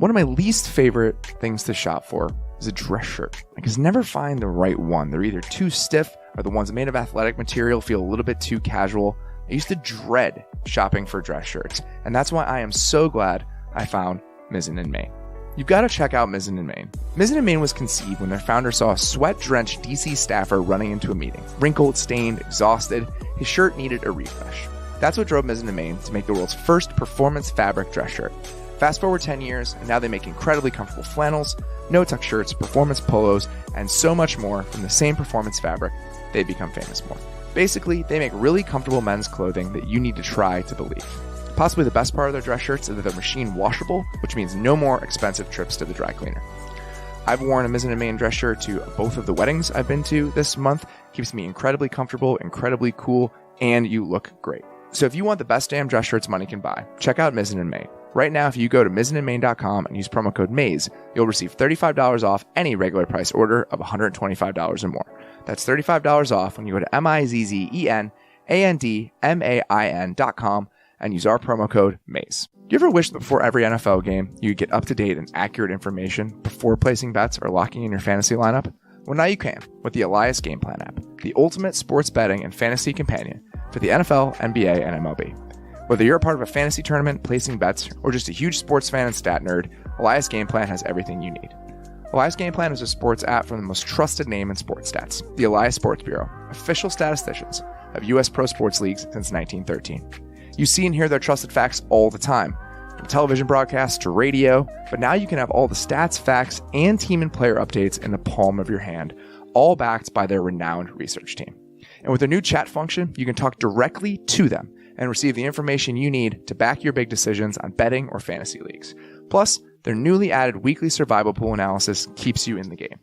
One of my least favorite things to shop for is a dress shirt. I can never find the right one. They're either too stiff or the ones made of athletic material feel a little bit too casual. I used to dread shopping for dress shirts, and that's why I am so glad I found Mizzen in Maine. You've got to check out Mizzen in Maine. Mizzen in Maine was conceived when their founder saw a sweat-drenched DC staffer running into a meeting. Wrinkled, stained, exhausted, his shirt needed a refresh. That's what drove Mizzen in Maine to make the world's first performance fabric dress shirt. Fast forward 10 years, and now they make incredibly comfortable flannels, no-tuck shirts, performance polos, and so much more from the same performance fabric they've become famous for. Basically, they make really comfortable men's clothing that you need to try to believe. Possibly the best part of their dress shirts is that they're machine washable, which means no more expensive trips to the dry cleaner. I've worn a Mizzen in Maine dress shirt to both of the weddings I've been to this month. Keeps me incredibly comfortable, incredibly cool, and you look great. So if you want the best damn dress shirts money can buy, check out Mizzen in Maine. Right now, if you go to mizzeninmaine.com and use promo code MAZE, you'll receive $35 off any regular price order of $125 or more. That's $35 off when you go to mizzeninmain.com and use our promo code MAZE. Do you ever wish that before every NFL game, you could get up-to-date and accurate information before placing bets or locking in your fantasy lineup? Well, now you can with the Elias Game Plan app, the ultimate sports betting and fantasy companion for the NFL, NBA, and MLB. Whether you're a part of a fantasy tournament, placing bets, or just a huge sports fan and stat nerd, Elias Game Plan has everything you need. Elias Game Plan is a sports app from the most trusted name in sports stats, the Elias Sports Bureau, official statisticians of U.S. pro sports leagues since 1913. You see and hear their trusted facts all the time, from television broadcasts to radio, but now you can have all the stats, facts, and team and player updates in the palm of your hand, all backed by their renowned research team. And with their new chat function, you can talk directly to them and receive the information you need to back your big decisions on betting or fantasy leagues. Plus, their newly added weekly survival pool analysis keeps you in the game.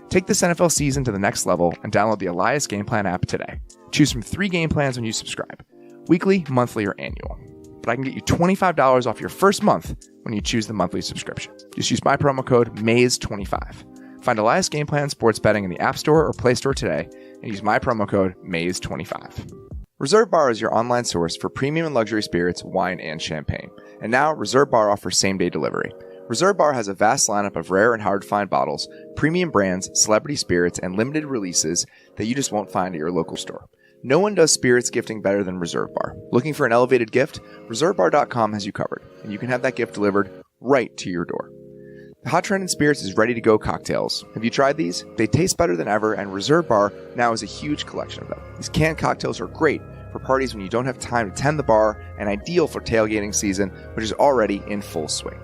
Take this NFL season to the next level and download the Elias Game Plan app today. Choose from 3 game plans when you subscribe: weekly, monthly, or annual. But I can get you $25 off your first month when you choose the monthly subscription. Just use my promo code MAZE25. Find Elias Game Plan sports betting in the App Store or Play Store today and use my promo code MAZE25. Reserve Bar is your online source for premium and luxury spirits, wine, and champagne. And now, Reserve Bar offers same-day delivery. Reserve Bar has a vast lineup of rare and hard-to-find bottles, premium brands, celebrity spirits, and limited releases that you just won't find at your local store. No one does spirits gifting better than Reserve Bar. Looking for an elevated gift? ReserveBar.com has you covered, and you can have that gift delivered right to your door. The hot trend in spirits is ready-to-go cocktails. Have you tried these? They taste better than ever, and Reserve Bar now has a huge collection of them. These canned cocktails are great for parties when you don't have time to tend the bar, and ideal for tailgating season, which is already in full swing.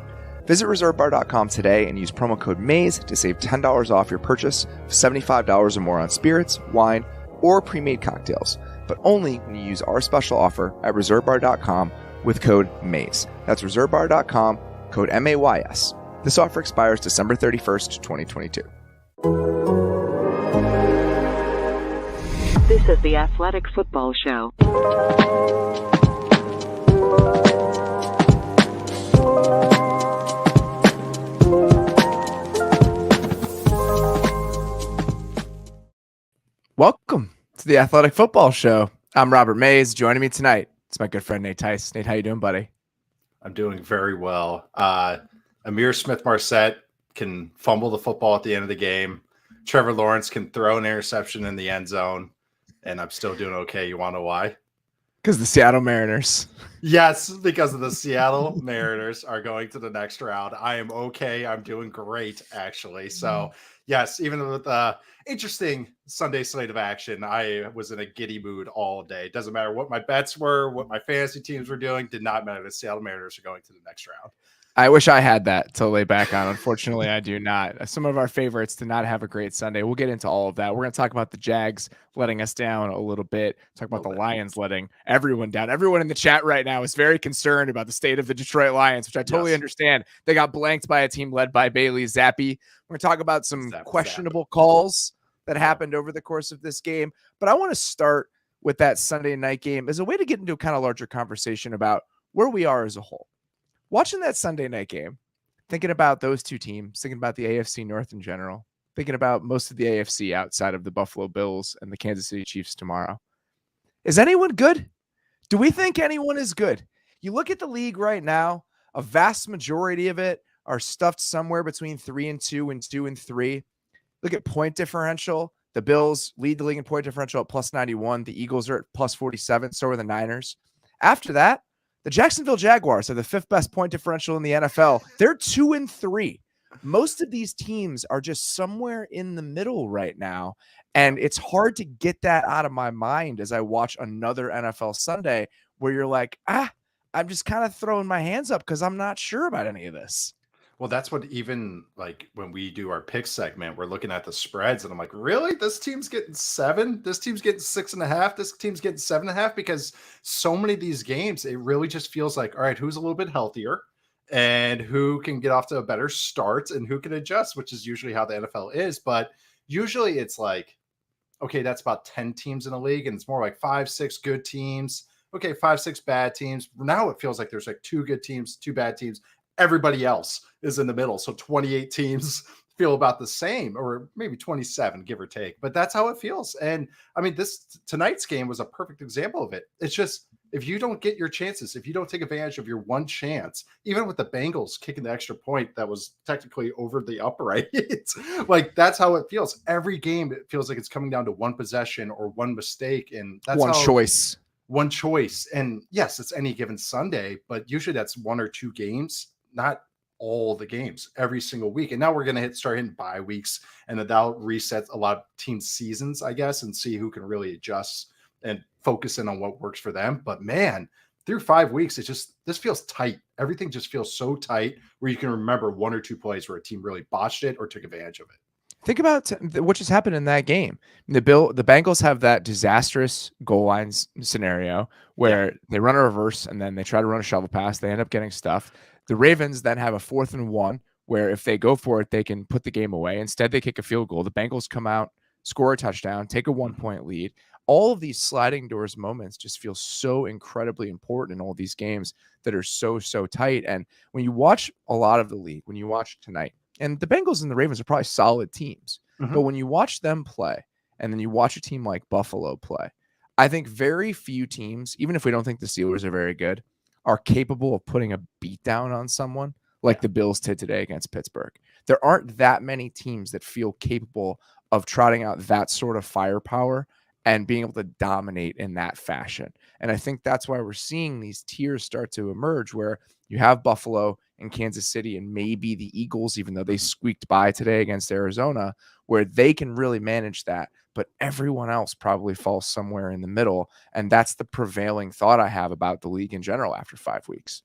Visit ReserveBar.com today and use promo code MAZE to save $10 off your purchase of $75 or more on spirits, wine, or pre-made cocktails, but only when you use our special offer at ReserveBar.com with code MAZE. That's ReserveBar.com, code MAYS. This offer expires December 31st, 2022. This is the Athletic Football Show. Welcome to the Athletic Football Show. I'm Robert Mays. Joining me tonight, it's my good friend Nate Tice. Nate, how you doing, buddy? I'm doing very well. Amir Smith-Marset can fumble the football at the end of the game. Trevor Lawrence can throw an interception in the end zone, and I'm still doing okay. You want to know why? Because the Seattle Mariners. Yes, because of the Seattle Mariners are going to the next round. I am okay. I'm doing great, actually. So, yes, even with the interesting Sunday slate of action, I was in a giddy mood all day. It doesn't matter what my bets were, what my fantasy teams were doing, did not matter. The Seattle Mariners are going to the next round. I wish I had that to lay back on. Unfortunately, I do not. Some of our favorites did not have a great Sunday. We'll get into all of that. We're going to talk about the Jags letting us down a little bit. Talk about the Lions letting everyone down. Everyone in the chat right now is very concerned about the state of the Detroit Lions, which I totally understand. They got blanked by a team led by Bailey Zappi. We're going to talk about some questionable calls that happened over the course of this game. But I want to start with that Sunday night game as a way to get into a kind of larger conversation about where we are as a whole. Watching that Sunday night game, thinking about those two teams, thinking about the AFC North in general, thinking about most of the AFC outside of the Buffalo Bills and the Kansas City Chiefs tomorrow. Is anyone good? Do we think anyone is good? You look at the league right now, a vast majority of it are stuffed somewhere between 3-2 and 2-3. Look at point differential. The Bills lead the league in point differential at plus 91. The Eagles are at plus 47. So are the Niners. After that, the Jacksonville Jaguars are the 5th best point differential in the NFL. They're 2-3. Most of these teams are just somewhere in the middle right now. And it's hard to get that out of my mind as I watch another NFL Sunday where you're like, I'm just kind of throwing my hands up because I'm not sure about any of this. Well, that's what even like when we do our pick segment, we're looking at the spreads and I'm like, really? This team's getting 7. This team's getting 6.5. This team's getting 7.5 because so many of these games, it really just feels like, all right, who's a little bit healthier and who can get off to a better start and who can adjust, which is usually how the NFL is. But usually it's like, okay, that's about 10 teams in a league and it's more like 5, 6 good teams. Okay, 5, 6 bad teams. Now it feels like there's like 2 good teams, 2 bad teams. Everybody else is in the middle. So 28 teams feel about the same, or maybe 27, give or take. But that's how it feels. And I mean, tonight's game was a perfect example of it. It's just, if you don't get your chances, if you don't take advantage of your one chance, even with the Bengals kicking the extra point that was technically over the upright, like that's how it feels. Every game, it feels like it's coming down to one possession or one mistake. And that's one choice. And yes, it's any given Sunday, but usually that's 1 or 2 games, not all the games every single week. And now we're going to start hitting bye weeks, and that'll reset a lot of teams' seasons, I guess, and see who can really adjust and focus in on what works for them. But man, through 5 weeks, this feels tight. Everything just feels so tight where you can remember 1 or 2 plays where a team really botched it or took advantage of it. Think about what just happened in that game. The Bengals have that disastrous goal line scenario where they run a reverse and then they try to run a shovel pass. They end up getting stuffed. The Ravens then have a 4th and 1 where if they go for it, they can put the game away. Instead, they kick a field goal. The Bengals come out, score a touchdown, take a 1-point lead. All of these sliding doors moments just feel so incredibly important in all these games that are so, so tight. And when you watch a lot of the league, when you watch tonight, and the Bengals and the Ravens are probably solid teams, but when you watch them play and then you watch a team like Buffalo play, I think very few teams, even if we don't think the Steelers are very good, are capable of putting a beat down on someone like the Bills did today against Pittsburgh. There aren't that many teams that feel capable of trotting out that sort of firepower and being able to dominate in that fashion. And I think that's why we're seeing these tiers start to emerge where you have Buffalo and Kansas City and maybe the Eagles, even though they squeaked by today against Arizona, where they can really manage that. But everyone else probably falls somewhere in the middle. And that's the prevailing thought I have about the league in general after 5 weeks.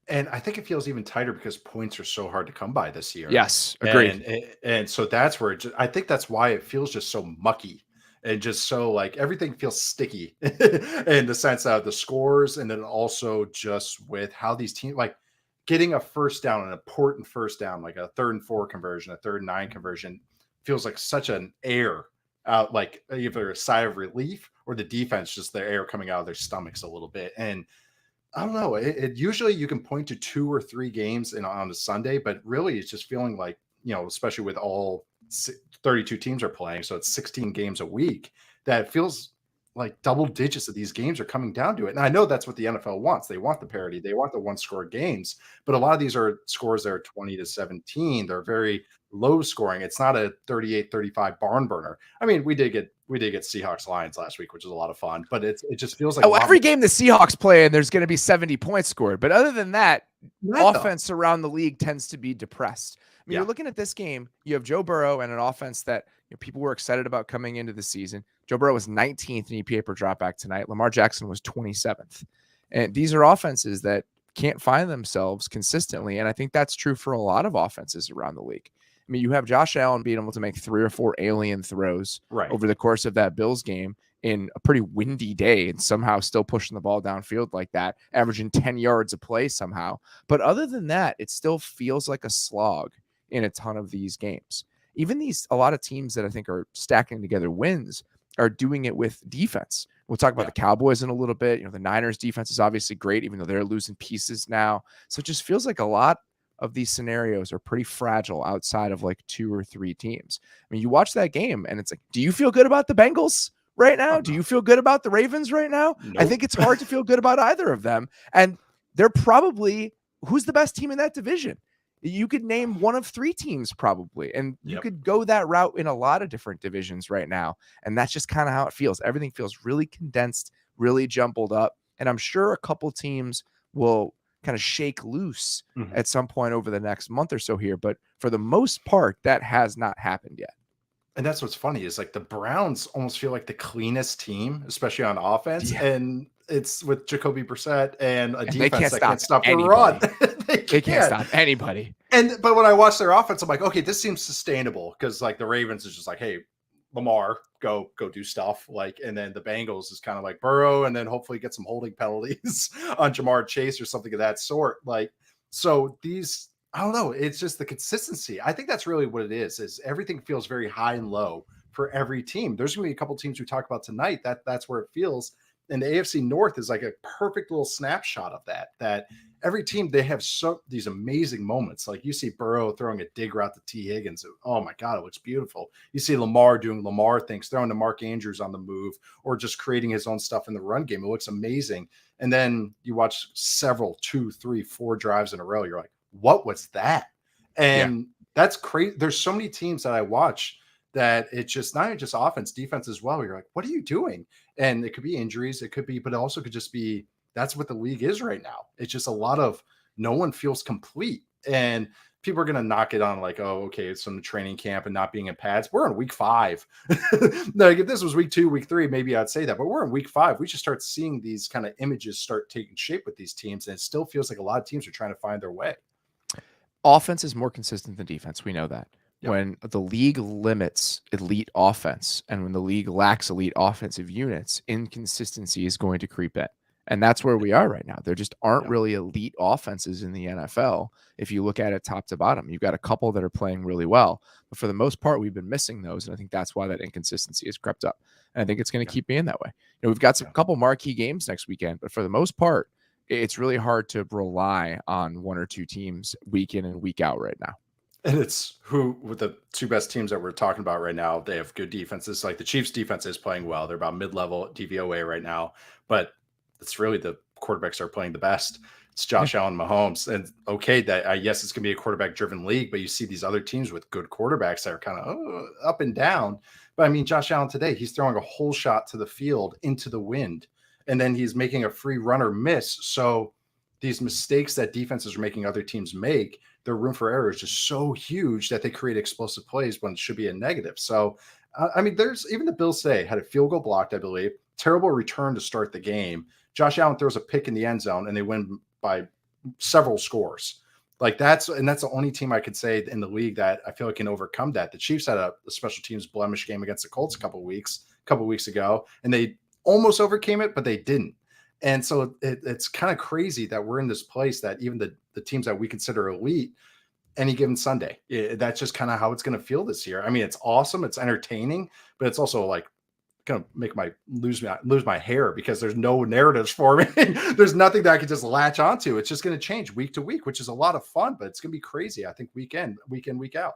And I think it feels even tighter because points are so hard to come by this year. Yes, agreed. And so that's where I think that's why it feels just so mucky and just so like everything feels sticky in the sense of the scores. And then also just with how these teams, like getting a first down, an important first down, like a 3rd and 4 conversion, a 3rd and 9 conversion feels like such an air out, like either a sigh of relief or the defense, just their air coming out of their stomachs a little bit. And I don't know. It usually you can point to 2 or 3 games on a Sunday, but really it's just feeling like, especially with all 32 teams are playing, so it's 16 games a week, that it feels like double digits of these games are coming down to it. And I know that's what the NFL wants. They want the parity. They want the 1-score games, but a lot of these are scores that are 20-17. They're very low scoring. It's not a 38-35 barn burner. I mean, we did get Seahawks Lions last week, which is a lot of fun, but it just feels like every game the Seahawks play and there's going to be 70 points scored. But other than that, offense around the league tends to be depressed. I mean, you're looking at this game, you have Joe Burrow and an offense that people were excited about coming into the season. Joe Burrow was 19th in EPA per dropback tonight. Lamar Jackson was 27th. And these are offenses that can't find themselves consistently. And I think that's true for a lot of offenses around the league. I mean, you have Josh Allen being able to make 3 or 4 alien throws over the course of that Bills game in a pretty windy day and somehow still pushing the ball downfield like that, averaging 10 yards a play somehow. But other than that, it still feels like a slog in a ton of these games. Even a lot of teams that I think are stacking together wins are doing it with defense. We'll talk about the Cowboys in a little bit. The Niners defense is obviously great, even though they're losing pieces now. So it just feels like a lot of these scenarios are pretty fragile outside of like 2 or 3 teams. I mean, you watch that game and it's like, do you feel good about the Bengals right now? Do you feel good about the Ravens right now? Nope. I think it's hard to feel good about either of them. And they're probably, who's the best team in that division? You could name one of 3 teams probably, and you Yep. could go that route in a lot of different divisions right now. And that's just kind of how it feels. Everything feels really condensed, really jumbled up. And I'm sure a couple teams will kind of shake loose at some point over the next month or so here. But for the most part, that has not happened yet. And that's what's funny is like the Browns almost feel like the cleanest team, especially on offense. Yeah. And it's with Jacoby Brissett and a They defense can't that can't stop the anybody. run. They can't stop anybody. But when I watch their offense, I'm like, okay, this seems sustainable because like the Ravens is just like, hey, Lamar, go do stuff. Like, and then the Bengals is kind of like Burrow, and then hopefully get some holding penalties on Jamar Chase or something of that sort. Like, so these, I don't know, it's just the consistency. I think that's really what it is everything feels very high and low for every team. There's going to be a couple teams we talk about tonight that's where it feels. And the AFC North is like a perfect little snapshot of that every team, they have these amazing moments. Like you see Burrow throwing a dig route to T. Higgins. Oh my God, it looks beautiful. You see Lamar doing Lamar things, throwing to Mark Andrews on the move, or just creating his own stuff in the run game. It looks amazing. And then you watch several 2, 3, 4 drives in a row. You're like, what was that? And that's crazy. There's so many teams that I watch that it's just not just offense, defense as well. You're like, what are you doing? And it could be injuries. It could be, but it also could just be, that's what the league is right now. It's just a lot of no one feels complete. And people are going to knock it on like, oh, okay, it's some training camp and not being in pads. We're in week 5. Like if this was week 2, week 3, maybe I'd say that, but we're in week 5. We should start seeing these kind of images start taking shape with these teams. And it still feels like a lot of teams are trying to find their way. Offense is more consistent than defense. We know that. Yep. When the league limits elite offense and when the league lacks elite offensive units, inconsistency is going to creep in. And that's where we are right now. There just aren't really elite offenses in the NFL. If you look at it top to bottom, you've got a couple that are playing really well, but for the most part, we've been missing those. And I think that's why that inconsistency has crept up. And I think it's going to keep being that way. You know, we've got some couple marquee games next weekend, but for the most part, it's really hard to rely on 1 or 2 teams week in and week out right now. And it's who with the 2 best teams that we're talking about right now, they have good defenses. Like the Chiefs defense is playing well. They're about mid-level DVOA right now, but it's really the quarterbacks are playing the best. It's Josh Allen, Mahomes. And okay, that yes, it's going to be a quarterback-driven league, but you see these other teams with good quarterbacks that are kind of up and down. But I mean, Josh Allen today, he's throwing a whole shot to the field into the wind, and then he's making a free runner miss. So these mistakes that defenses are making other teams make, their room for error is just so huge that they create explosive plays when it should be a negative. So, I mean, there's even the Bills today had a field goal blocked, I believe, terrible return to start the game. Josh Allen throws a pick in the end zone and they win by several scores. Like that's the only team I could say in the league that I feel like can overcome that. The Chiefs had a special teams blemish game against the Colts a couple weeks ago, and they almost overcame it, but they didn't. And so it's kind of crazy that we're in this place that even the teams that we consider elite, any given Sunday, that's just kind of how it's going to feel this year. I mean, it's awesome. It's entertaining, but it's also like going to make lose my hair because there's no narratives for me. There's nothing that I can just latch onto. It's just going to change week to week, which is a lot of fun, but it's going to be crazy. I think week in, week out.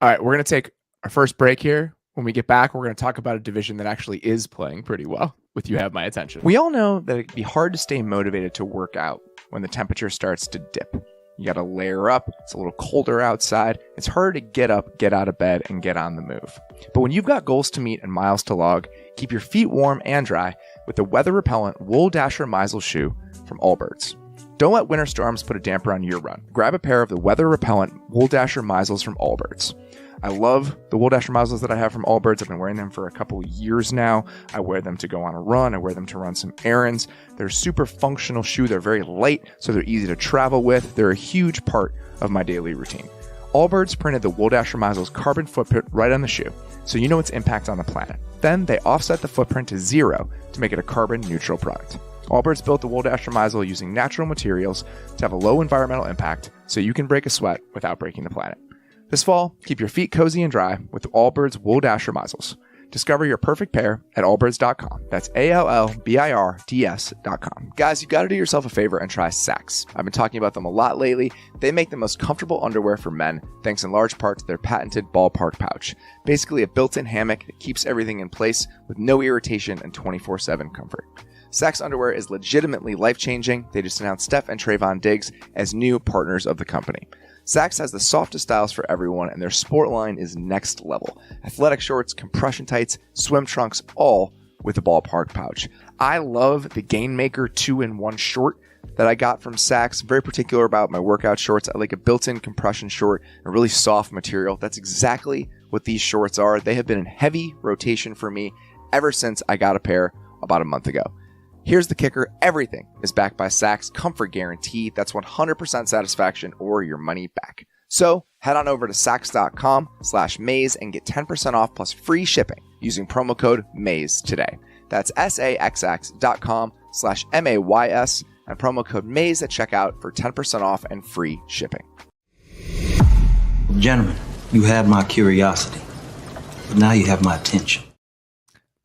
All right. We're going to take our first break here. When we get back, we're going to talk about a division that actually is playing pretty well with You Have My Attention. We all know that it can be hard to stay motivated to work out when the temperature starts to dip. You got to layer up. It's a little colder outside. It's harder to get up, get out of bed, and get on the move. But when you've got goals to meet and miles to log, keep your feet warm and dry with the weather-repellent Wool Dasher Meisel shoe from Allbirds. Don't let winter storms put a damper on your run. Grab a pair of the weather-repellent Wool Dasher Meisels from Allbirds. I love the Wool Dasher Meisels that I have from Allbirds. I've been wearing them for a couple of years now. I wear them to go on a run. I wear them to run some errands. They're a super functional shoe. They're very light, so they're easy to travel with. They're a huge part of my daily routine. Allbirds printed the Wool Dasher Meisel's carbon footprint right on the shoe, so you know its impact on the planet. Then they offset the footprint to 0 to make it a carbon neutral product. Allbirds built the Wool Dasher Meisel using natural materials to have a low environmental impact, so you can break a sweat without breaking the planet. This fall, keep your feet cozy and dry with Allbirds Wool Dasher Meisels. Discover your perfect pair at allbirds.com. That's ALLBIRDS.com. Guys, you've got to do yourself a favor and try Sax. I've been talking about them a lot lately. They make the most comfortable underwear for men, thanks in large part to their patented ballpark pouch. Basically a built-in hammock that keeps everything in place with no irritation and 24/7 comfort. Sax underwear is legitimately life-changing. They just announced Steph and Trayvon Diggs as new partners of the company. Saks has the softest styles for everyone, and their sport line is next level. Athletic shorts, compression tights, swim trunks, all with a ballpark pouch. I love the Gainmaker 2-in-1 short that I got from Saks. I'm very particular about my workout shorts. I like a built-in compression short, a really soft material. That's exactly what these shorts are. They have been in heavy rotation for me ever since I got a pair about a month ago. Here's the kicker. Everything is backed by Saks Comfort Guarantee. That's 100% satisfaction or your money back. So head on over to Saks.com/maze and get 10% off plus free shipping using promo code MAZE today. That's SAXX.com/MAYS and promo code MAZE at checkout for 10% off and free shipping. Gentlemen, you had my curiosity, but now you have my attention.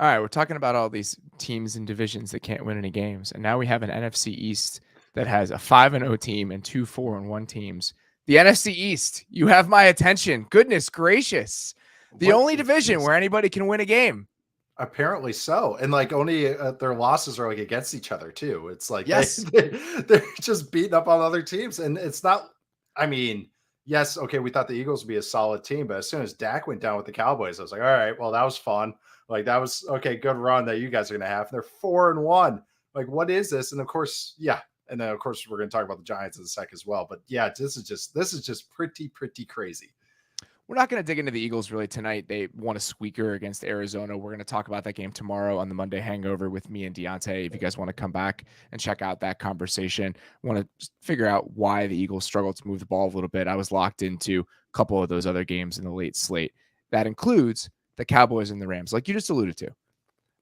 All right, we're talking about all these teams and divisions that can't win any games, and now we have an NFC East that has a 5-0 team and 2 4-1 teams. The NFC East, you have my attention. Goodness gracious. The only division where anybody can win a game. Apparently so. And like only their losses are like against each other too. It's like, yes, they're just beating up on other teams. And it's not, I mean, yes, okay, we thought the Eagles would be a solid team, but as soon as Dak went down with the Cowboys, I was like, all right, well, that was fun. Like that was okay, good run that you guys are going to have. They're 4-1. Like, what is this? And of course, yeah. And then of course we're going to talk about the Giants in a sec as well. But yeah, this is just pretty crazy. We're not going to dig into the Eagles really tonight. They won a squeaker against Arizona. We're going to talk about that game tomorrow on the Monday Hangover with me and Deontay. If you guys want to come back and check out that conversation, want to figure out why the Eagles struggled to move the ball a little bit. I was locked into a couple of those other games in the late slate. That includes the Cowboys and the Rams, like you just alluded to.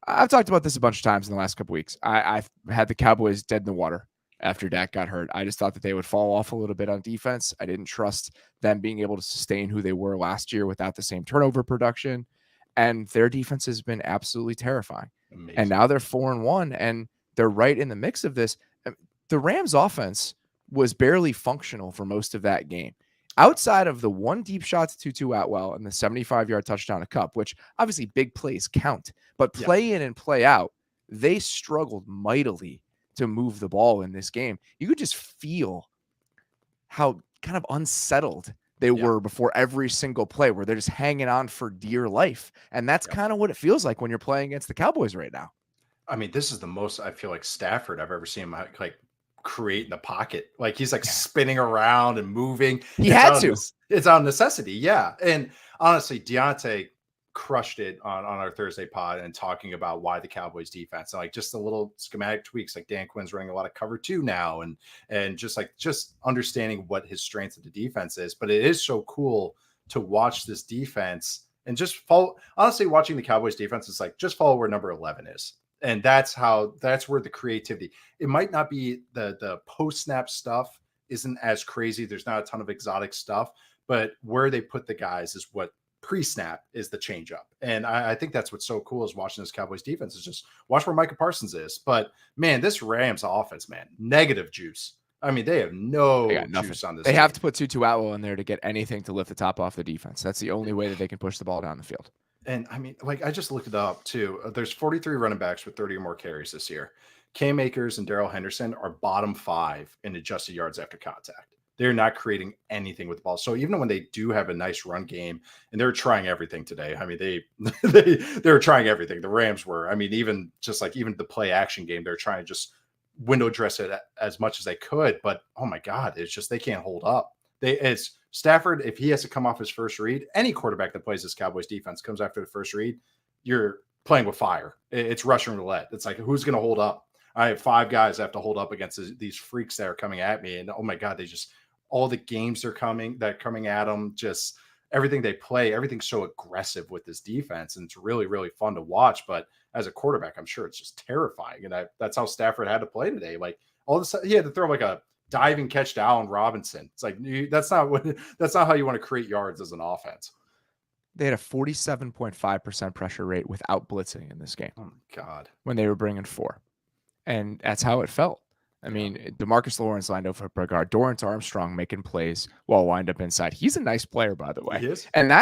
I've talked about this a bunch of times in the last couple of weeks. I've had the Cowboys dead in the water after Dak got hurt. I just thought that they would fall off a little bit on defense. I didn't trust them being able to sustain who they were last year without the same turnover production. And their defense has been absolutely terrifying. Amazing. And now they're 4-1 and they're right in the mix of this. The Rams offense was barely functional for most of that game. Outside of the one deep shot to Tutu Atwell and the 75-yard touchdown to Kupp, which obviously big plays count, but play in and play out, they struggled mightily to move the ball in this game. You could just feel how kind of unsettled they were before every single play, where they're just hanging on for dear life. And that's kind of what it feels like when you're playing against the Cowboys right now. I mean, this is the most I feel like Stafford I've ever seen him like create in the pocket. Like he's like spinning around and moving. He had to. It's on necessity. Yeah. And honestly, Deontay crushed it on our Thursday pod and talking about why the Cowboys defense and like just the little schematic tweaks, like Dan Quinn's running a lot of cover 2 now and just understanding what his strength of the defense is. But it is so cool to watch this defense and just follow. Honestly, watching the Cowboys defense is like just follow where number 11 is. And that's where the creativity, it might not be the post snap stuff isn't as crazy. There's not a ton of exotic stuff, but where they put the guys is what pre-snap is the change up. And I think that's what's so cool is watching this Cowboys defense is just watch where Micah Parsons is. But man, this Rams offense, man, negative juice. I mean, they have no juice on this. They have to put Tutu Atwell in there to get anything to lift the top off the defense. That's the only way that they can push the ball down the field. And I mean, like I just looked it up too. There's 43 running backs with 30 or more carries this year. Cam Akers and Darrell Henderson are bottom 5 in adjusted yards after contact. They're not creating anything with the ball. So even when they do have a nice run game, and they're trying everything today. I mean, they were trying everything. The Rams were. I mean, even the play action game, they're trying to just window dress it as much as they could. But oh my God, it's just they can't hold up. It's Stafford, if he has to come off his first read, any quarterback that plays this Cowboys defense comes after the first read, you're playing with fire. It's Russian roulette. It's like, who's going to hold up? I have 5 guys that have to hold up against these freaks that are coming at me. And oh my God, all the games are coming at them, just everything they play, everything's so aggressive with this defense. And it's really, really fun to watch. But as a quarterback, I'm sure it's just terrifying. And that's how Stafford had to play today. Like all of a sudden, he had to throw like a diving catch to Allen Robinson. It's like, that's not how you want to create yards as an offense. They had a 47.5% pressure rate without blitzing in this game. Oh my God. When they were bringing 4. And that's how it felt. I mean, DeMarcus Lawrence lined up for guard. Dorrance Armstrong making plays while lined up inside. He's a nice player, by the way. He is. And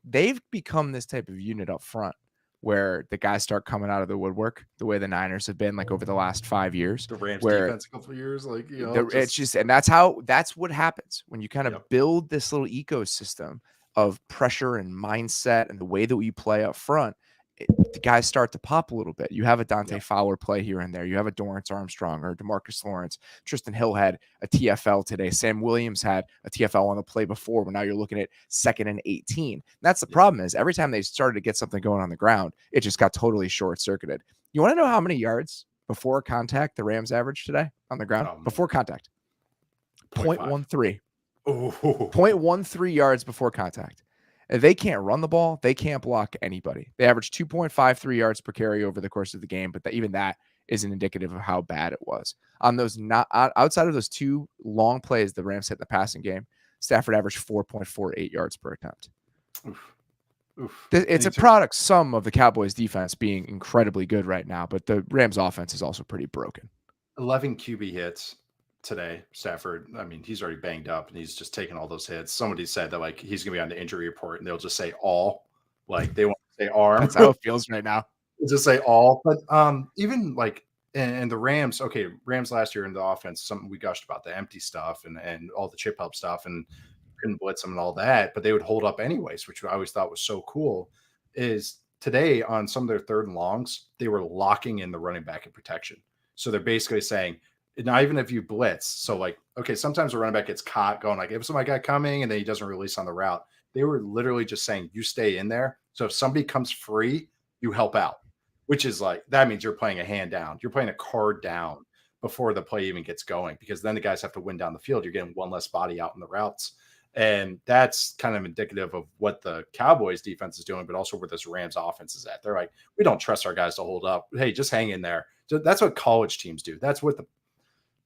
they've become this type of unit up front where the guys start coming out of the woodwork the way the Niners have been like over the last 5 years. The Rams where defense a couple of years, like, you know, it's just, and that's what happens when you kind of Yep. build this little ecosystem of pressure and mindset and the way that we play up front. The guys start to pop a little bit. You have a Dante Fowler play here and there. You have a Dorrance Armstrong or DeMarcus Lawrence. Tristan Hill had a TFL today. Sam Williams had a TFL on the play before, but now you're looking at 2nd and 18. That's the problem, is every time they started to get something going on the ground, it just got totally short-circuited. You want to know how many yards before contact the Rams averaged today on the ground? Before contact. 0.13. 0.13 yards before contact. They can't run the ball. They can't block anybody. They averaged 2.53 yards per carry over the course of the game, but even that isn't indicative of how bad it was. On those outside of those 2 long plays the Rams hit in the passing game, Stafford averaged 4.48 yards per attempt. It's a product sum of the Cowboys defense being incredibly good right now, but the Rams offense is also pretty broken. 11 QB hits today. Stafford, I mean, he's already banged up and he's just taking all those hits. Somebody said that like he's gonna be on the injury report and they'll just say all, like they won't say arm. That's how it feels right now. Just say all. But even like and the Rams last year in the offense, something we gushed about, the empty stuff and all the chip help stuff and couldn't blitz them and all that, but they would hold up anyways, which I always thought was so cool. Is today on some of their 3rd and longs, they were locking in the running back in protection. So they're basically saying, not even if you blitz. So like, okay, sometimes the running back gets caught going like, if somebody got coming and then he doesn't release on the route, they were literally just saying, you stay in there. So if somebody comes free, you help out, which is like, that means you're playing a hand down. You're playing a card down before the play even gets going, because then the guys have to win down the field. You're getting one less body out in the routes. And that's kind of indicative of what the Cowboys defense is doing, but also where this Rams offense is at. They're like, we don't trust our guys to hold up. Hey, just hang in there. So that's what college teams do. That's what the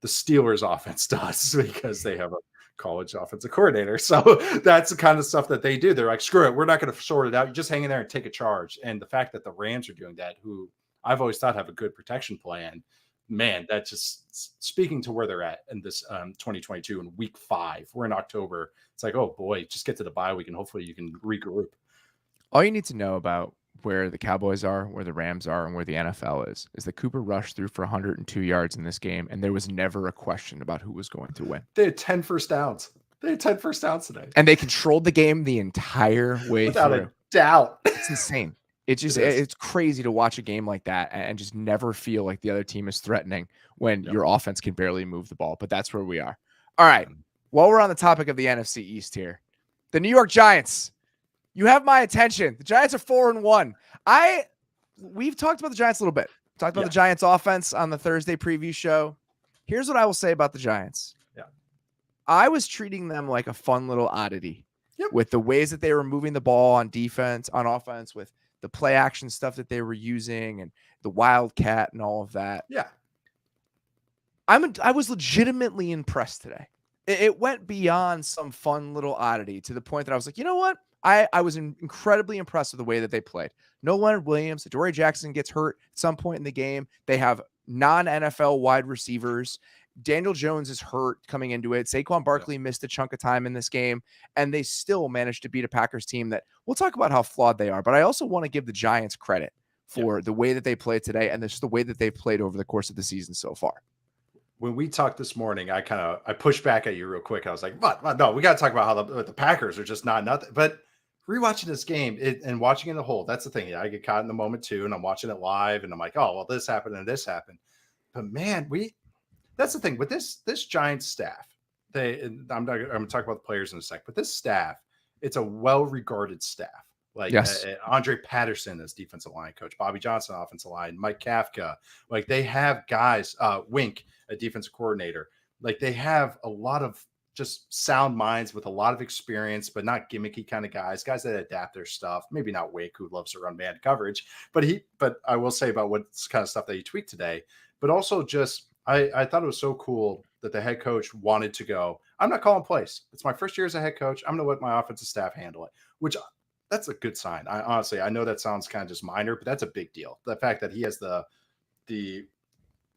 Steelers offense does, because they have a college offensive coordinator. So that's the kind of stuff that they do. They're like, screw it. We're not going to sort it out. You just hang in there and take a charge. And the fact that the Rams are doing that, who I've always thought have a good protection plan, man, that's just speaking to where they're at in this 2022 in week 5. We're in October. It's like, oh boy, just get to the bye week and hopefully you can regroup. All you need to know about where the Cowboys are, where the Rams are, and where the NFL is that Cooper Rush threw for 102 yards in this game, and there was never a question about who was going to win. They had 10 first downs. They had 10 first downs today. And they controlled the game the entire way Without through. a doubt. It's insane. It's crazy to watch a game like that and just never feel like the other team is threatening when your offense can barely move the ball. But that's where we are. All right. While we're on the topic of the NFC East here, the New York Giants, you have my attention. The Giants are 4-1. We've talked about the Giants a little bit. Talked about the Giants offense on the Thursday preview show. Here's what I will say about the Giants. Yeah. I was treating them like a fun little oddity with the ways that they were moving the ball on offense, with the play action stuff that they were using and the wildcat and all of that. Yeah. I was legitimately impressed today. It went beyond some fun little oddity to the point that I was like, you know what? I was incredibly impressed with the way that they played. No Leonard Williams. Adoree Jackson gets hurt at some point in the game. They have non-NFL wide receivers. Daniel Jones is hurt coming into it. Saquon Barkley missed a chunk of time in this game, and they still managed to beat a Packers team that we'll talk about how flawed they are. But I also want to give the Giants credit for the way that they played today and just the way that they've played over the course of the season so far. When we talked this morning, I pushed back at you real quick. I was like, "What? No, we got to talk about how the Packers are just not nothing." But rewatching this game and watching it in the whole, that's the thing. I get caught in the moment too, and I'm watching it live, and I'm like, "Oh, well, this happened and this happened." But man, that's the thing with this Giants staff. I'm going to talk about the players in a sec, but this staff, it's a well-regarded staff. Like Andre Patterson as defensive line coach, Bobby Johnson offensive line, Mike Kafka. Like they have guys, Wink, a defensive coordinator. Like they have a lot of just sound minds with a lot of experience, but not gimmicky kind of guys that adapt their stuff. Maybe not Wink, who loves to run man coverage, but I will say about what kind of stuff that he tweaked today, but also just, I thought it was so cool that the head coach wanted to go, I'm not calling plays. It's my first year as a head coach. I'm going to let my offensive staff handle it, which that's a good sign. I know that sounds kind of just minor, but that's a big deal. The fact that he has the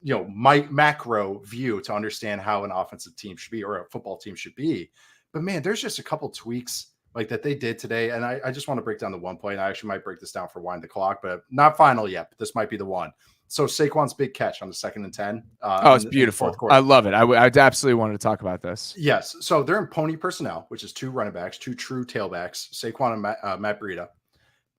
macro view to understand how an offensive team should be or a football team should be. But man, there's just a couple tweaks like that they did today. And I just want to break down the one play. And I actually might break this down for Wind the Clock, but not final yet. But this might be the one. So Saquon's big catch on the 2nd and 10. It's beautiful. I love it. I absolutely wanted to talk about this. Yes. So they're in pony personnel, which is 2 running backs, 2 true tailbacks, Saquon and Matt Breida.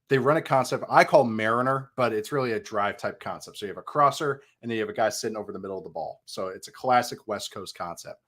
They run a concept I call Mariner, but it's really a drive type concept. So you have a crosser and then you have a guy sitting over the middle of the ball. So it's a classic West Coast concept.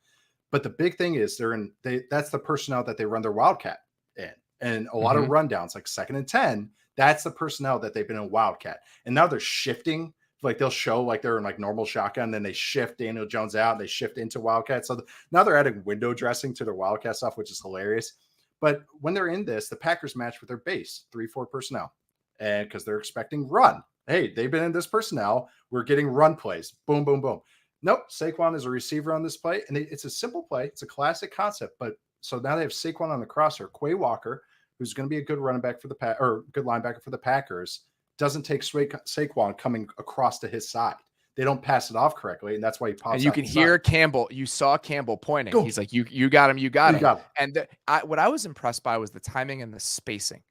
But the big thing is that's the personnel that they run their Wildcat in. And a lot of rundowns, like 2nd and 10, that's the personnel that they've been in Wildcat. And now they're shifting. Like they'll show like they're in like normal shotgun, then they shift Daniel Jones out and they shift into Wildcat. So now they're adding window dressing to their Wildcat stuff, which is hilarious. But when they're in this, the Packers match with their base 3-4 personnel, and because they're expecting run. Hey, they've been in this personnel. We're getting run plays. Boom, boom, boom. Nope. Saquon is a receiver on this play, and it's a simple play. It's a classic concept. But so now they have Saquon on the crosser. Quay Walker, who's going to be a good running back for good linebacker for the Packers, doesn't take Saquon coming across to his side. They don't pass it off correctly, and that's why he pops. And you can hear Campbell. You saw Campbell pointing. Go. He's like, "You got him. You got him." And what I was impressed by was the timing and the spacing.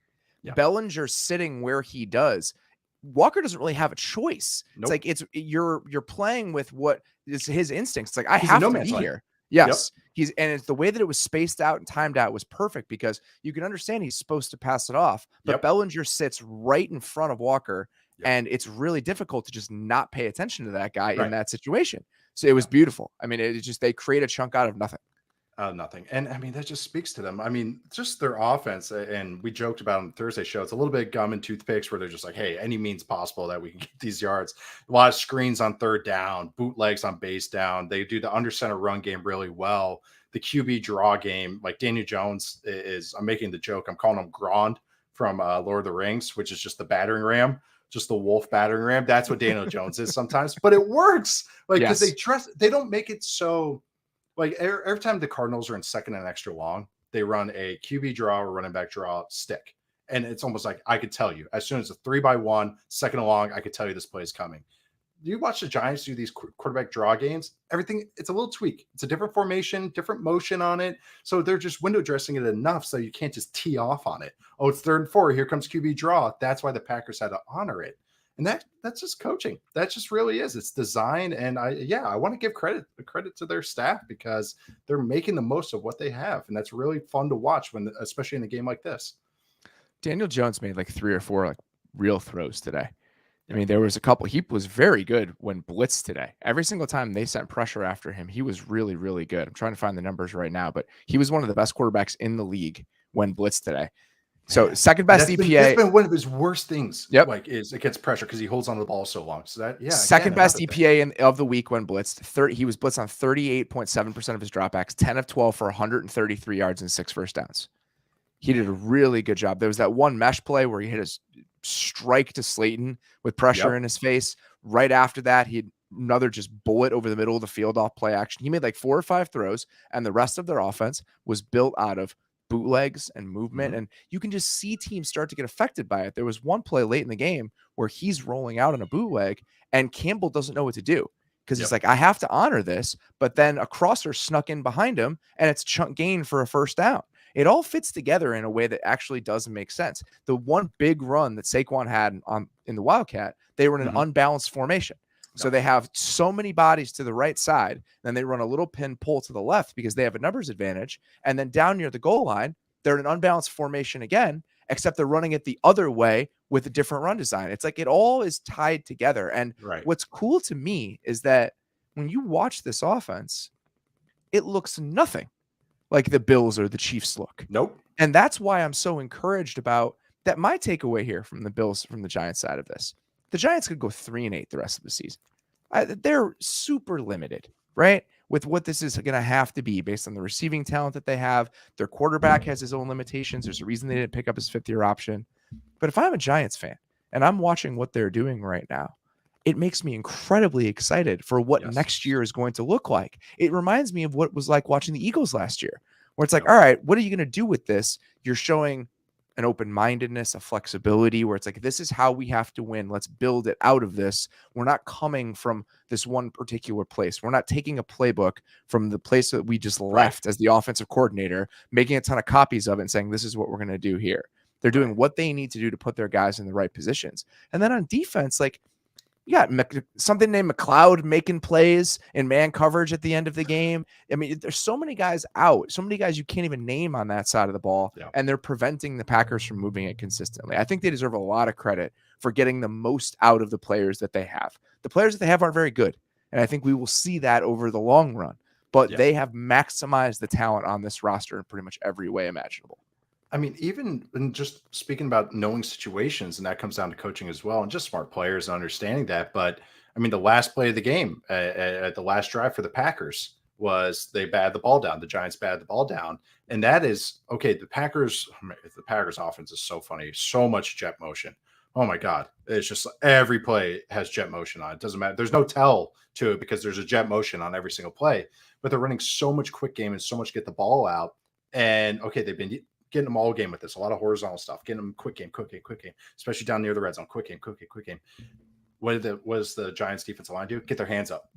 Yeah. Bellinger sitting where he does. Walker doesn't really have a choice. Nope. It's like you're playing with what is his instincts. It's like I have to be here. Yes, yep. It's the way that it was spaced out and timed out was perfect because you can understand he's supposed to pass it off, but Bellinger sits right in front of Walker, and it's really difficult to just not pay attention to that guy in that situation. So it was beautiful. I mean, they create a chunk out of nothing. Nothing. And I mean, that just speaks to them. I mean, just their offense. And we joked about on the Thursday show. It's a little bit gum and toothpicks where they're just like, hey, any means possible that we can get these yards. A lot of screens on 3rd down, bootlegs on base down. They do the under center run game really well. The QB draw game, like Daniel Jones I'm making the joke. I'm calling him Grond from Lord of the Rings, which is just the battering ram, just the wolf battering ram. That's what Daniel Jones is sometimes, but it works. Like, because they don't make it so. Like every time the Cardinals are in 2nd and extra long, they run a QB draw or running back draw stick. And it's almost like I could tell you as soon as a 3-by-1, 2nd and long, I could tell you this play is coming. You watch the Giants do these quarterback draw games, everything, it's a little tweak. It's a different formation, different motion on it. So they're just window dressing it enough so you can't just tee off on it. Oh, it's 3rd and 4. Here comes QB draw. That's why the Packers had to honor it. And that's just coaching. That just really is. It's design. And I want to give credit to their staff because they're making the most of what they have. And that's really fun to watch especially in a game like this. Daniel Jones made like 3 or 4 like real throws today. I mean, there was a couple. He was very good when blitzed today. Every single time they sent pressure after him, he was really, really good. I'm trying to find the numbers right now, but he was one of the best quarterbacks in the league when blitzed today. So second best EPA. That's been one of his worst things. Like is it gets pressure because he holds on to the ball so long. So second best EPA of the week when blitzed. He was blitzed on 38.7% of his dropbacks, 10 of 12 for 133 yards and 6 first downs. He did a really good job. There was that one mesh play where he hit a strike to Slayton with pressure in his face. Right after that, he had another just bullet over the middle of the field off play action. He made like 4 or 5 throws, and the rest of their offense was built out of bootlegs and movement. And you can just see teams start to get affected by it. There was one play late in the game where he's rolling out on a bootleg and Campbell doesn't know what to do because he's like, I have to honor this. But then a crosser snuck in behind him and it's chunk gain for a first down. It all fits together in a way that actually doesn't make sense. The one big run that Saquon had in the Wildcat, they were in an unbalanced formation. So they have so many bodies to the right side, then they run a little pin pull to the left because they have a numbers advantage. And then down near the goal line, they're in an unbalanced formation again, except they're running it the other way with a different run design. It's like it all is tied together. And what's cool to me is that when you watch this offense, it looks nothing like the Bills or the Chiefs look. Nope. And that's why I'm so encouraged about that. My takeaway here from the Bills, from the Giants side of this, the Giants could go 3-8 the rest of the season. They're super limited, right? With what this is going to have to be based on the receiving talent that they have. Their quarterback has his own limitations. There's a reason they didn't pick up his 5th-year option. But if I'm a Giants fan and I'm watching what they're doing right now, it makes me incredibly excited for what next year is going to look like. It reminds me of what it was like watching the Eagles last year, where it's like, all right, what are you going to do with this? You're showing an open-mindedness, a flexibility where it's like, this is how we have to win. Let's build it out of this. We're not coming from this one particular place. We're not taking a playbook from the place that we just left as the offensive coordinator, making a ton of copies of it and saying, this is what we're going to do here. They're doing what they need to do to put their guys in the right positions. And then on defense, like, you got something named McLeod making plays in man coverage at the end of the game. I mean, there's so many guys out, so many guys you can't even name on that side of the ball, and they're preventing the Packers from moving it consistently. I think they deserve a lot of credit for getting the most out of the players that they have. The players that they have aren't very good, and I think we will see that over the long run. But they have maximized the talent on this roster in pretty much every way imaginable. I mean, even in just speaking about knowing situations, and that comes down to coaching as well, and just smart players and understanding that. But I mean, the last play of the game at the last drive for the Packers was they batted the ball down. The Giants batted the ball down. And that is, okay, the Packers offense is so funny. So much jet motion. Oh my God. It's just every play has jet motion on it. Doesn't matter. There's no tell to it because there's a jet motion on every single play, but they're running so much quick game and so much get the ball out. And okay, they've been getting them all game with this, a lot of horizontal stuff, getting them quick game, especially down near the red zone, quick game. What does the Giants defensive line do? Get their hands up.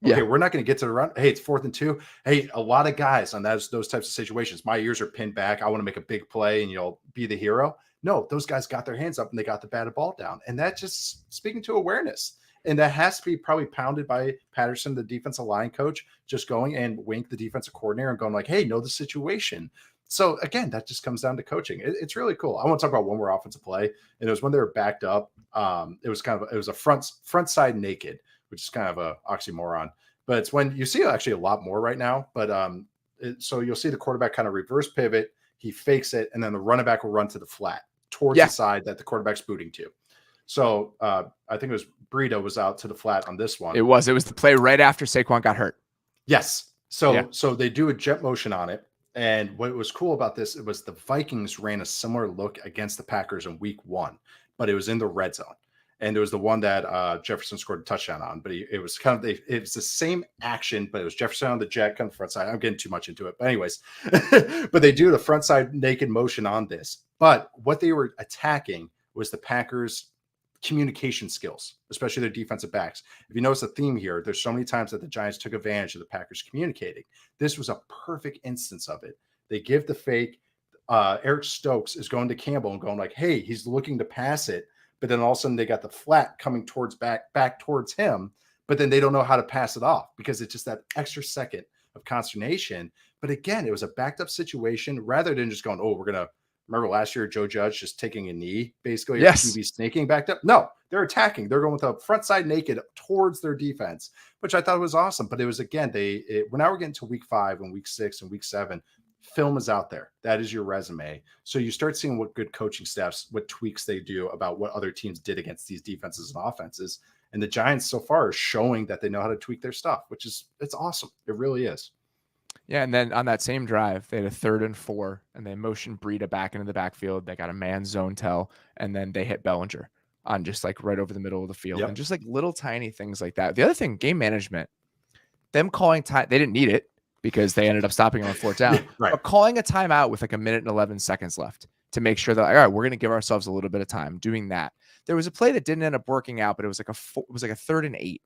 Okay, we're not going to get to the run. Hey, it's 4th and 2. Hey, a lot of guys on those types of situations. My ears are pinned back. I want to make a big play and be the hero. No, those guys got their hands up and they got the batted ball down. And that just speaking to awareness. And that has to be probably pounded by Patterson, the defensive line coach, just going and wink the defensive coordinator and going like, hey, know the situation. So again, that just comes down to coaching. It's really cool. I want to talk about one more offensive play, and it was when they were backed up. It was a front side naked, which is kind of a oxymoron, but it's when you see actually a lot more right now. But so you'll see the quarterback kind of reverse pivot, he fakes it, and then the running back will run to the flat towards the side that the quarterback's booting to. So I think it was Breida was out to the flat on this one. It was the play right after Saquon got hurt. Yes. So they do a jet motion on it. And what was cool about this, it was the Vikings ran a similar look against the Packers in week 1, but it was in the red zone. And it was the one that Jefferson scored a touchdown on, but it was kind of, it was the same action, but it was Jefferson on the jet, kind of front side. I'm getting too much into it, but anyways, but they do the front side naked motion on this. But what they were attacking was the Packers' communication skills, especially their defensive backs. If you notice a theme here, there's so many times that the Giants took advantage of the Packers communicating. This was a perfect instance of it. They give the fake. Eric Stokes is going to Campbell and going like, hey, he's looking to pass it. But then all of a sudden they got the flat coming towards back towards him, but then they don't know how to pass it off because it's just that extra second of consternation. But again, it was a backed up situation rather than just going, oh, we're going to, remember last year, Joe Judge just taking a knee, basically, QB snaking backed up. No, they're attacking. They're going with a front side naked towards their defense, which I thought was awesome. But it was, again, now we're getting to week 5 and week 6 and week 7. Film is out there. That is your resume. So you start seeing what good coaching staffs, what tweaks they do about what other teams did against these defenses and offenses. And the Giants so far are showing that they know how to tweak their stuff, it's awesome. It really is. Yeah, and then on that same drive, they had a 3rd and 4, and they motioned Breida back into the backfield. They got a man zone tell, and then they hit Bellinger on just like right over the middle of the field, and just like little tiny things like that. The other thing, game management, them calling time, they didn't need it because they ended up stopping on 4th down. But calling a timeout with like 1 minute and 11 seconds left to make sure that, all right, we're going to give ourselves a little bit of time doing that. There was a play that didn't end up working out, but it was like a 3rd and 8.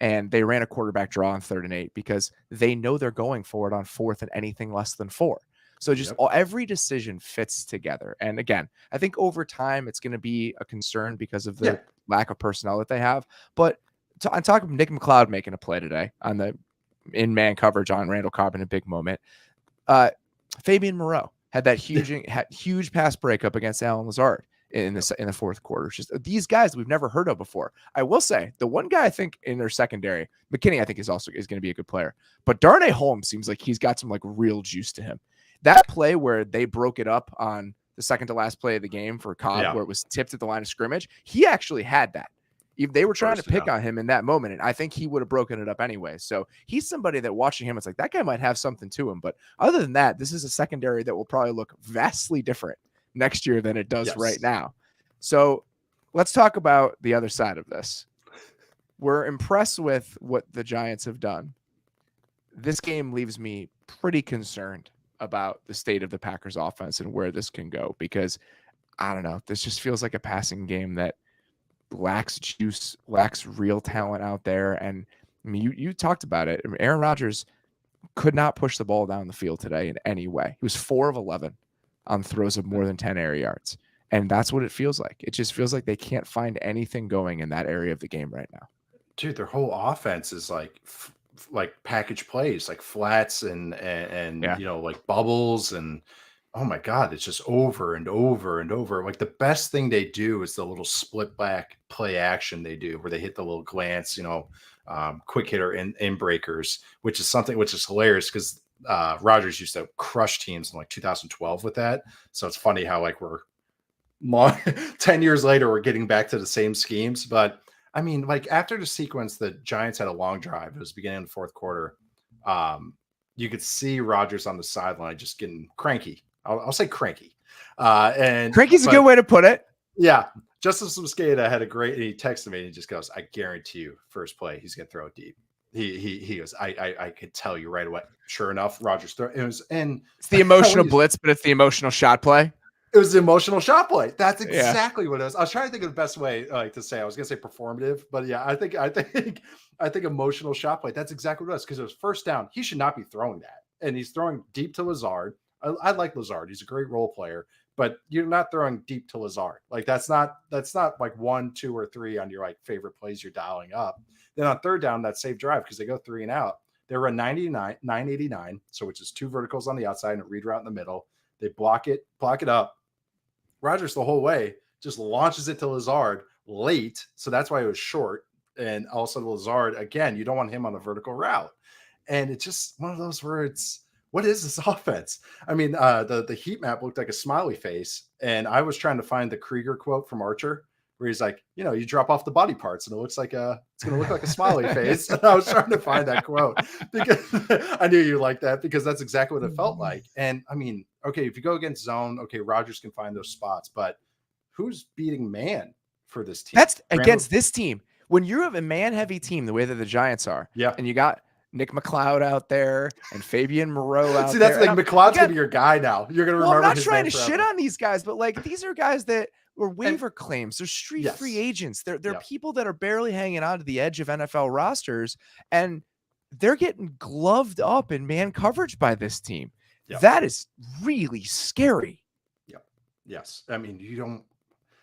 And they ran a quarterback draw on 3rd and 8 because they know they're going for it on 4th and anything less than 4. So just every decision fits together. And again, I think over time it's going to be a concern because of the lack of personnel that they have. But on top of Nick McLeod making a play today on the in-man coverage on Randall Cobb in a big moment, Fabian Moreau had that huge pass breakup against Alan Lazard in the 4th quarter. It's just these guys we've never heard of before. I will say the one guy I think in their secondary, McKinney, I think is going to be a good player, but Darnay Holmes seems like he's got some like real juice to him. That play where they broke it up on the second to last play of the game for Cobb, where it was tipped at the line of scrimmage, he actually had that. They were trying to pick on him in that moment, and I think he would have broken it up anyway. So he's somebody that watching him, it's like that guy might have something to him. But other than that, this is a secondary that will probably look vastly different next year than it does right now. So let's talk about the other side of this. We're impressed with what the Giants have done. This game leaves me pretty concerned about the state of the Packers offense and where this can go, because I don't know, this just feels like a passing game that lacks juice, lacks real talent out there. And I mean, you talked about it. I mean, Aaron Rodgers could not push the ball down the field today in any way. He was 4 of 11 on throws of more than 10 air yards. And that's what it feels like. It just feels like they can't find anything going in that area of the game right now. Dude, their whole offense is like package plays, like flats and Yeah. you know, like bubbles, and oh my God, it's just over and over and over. Like the best thing they do is the little split back play action they do where they hit the little glance, you know, quick hitter in breakers, which is something which is hilarious because Rodgers used to crush teams in like 2012 with that. So it's funny how like we're 10 years later, we're getting back to the same schemes. But I mean, like after the sequence, the Giants had a long drive. It was beginning of the fourth quarter. You could see Rodgers on the sideline just getting cranky. I'll say cranky. And Cranky's a good way to put it. Yeah. Justice Mosqueda had a great, and he texted me and he just goes, I guarantee you, first play, he's going to throw it deep. He goes, I could tell you right away. Sure enough, Rodgers threw it. It's the emotional blitz, but it's the emotional shot play. It was the emotional shot play. That's exactly what it was. I was trying to think of the best way to say. I was going to say performative, but yeah, I think emotional shot play. That's exactly what it was, because it was first down. He should not be throwing that, and he's throwing deep to Lazard. I like Lazard. He's a great role player, but you're not throwing deep to Lazard. Like that's not like 1, 2, or 3 on your like favorite plays you're dialing up. Then on third down, that safe drive, because they go 3 and out. They run 989, so which is 2 verticals on the outside and a read route in the middle. They block it up. Rodgers the whole way just launches it to Lazard late, so that's why it was short. And also Lazard, again, you don't want him on the vertical route. And it's just one of those where it's, what is this offense? I mean, the heat map looked like a smiley face, and I was trying to find the Krieger quote from Archer, where he's like, you know, you drop off the body parts and it looks like it's going to look like a smiley face. And I was trying to find that quote because I knew you liked that, because that's exactly what it felt like. And I mean, okay, if you go against zone, okay, Rodgers can find those spots, but who's beating man for this team? That's against this team. When you have a man-heavy team, the way that the Giants are, yeah, and you got Nick McLeod out there and Fabian Moreau out there. See, that's like McLeod's going to be your guy now. You're going to remember. I'm not trying to shit on these guys, but like these are guys that were waiver claims. They're street free agents. They're people that are barely hanging on to the edge of NFL rosters, and they're getting gloved up in man coverage by this team. Yep. That is really scary. Yep. Yes. I mean,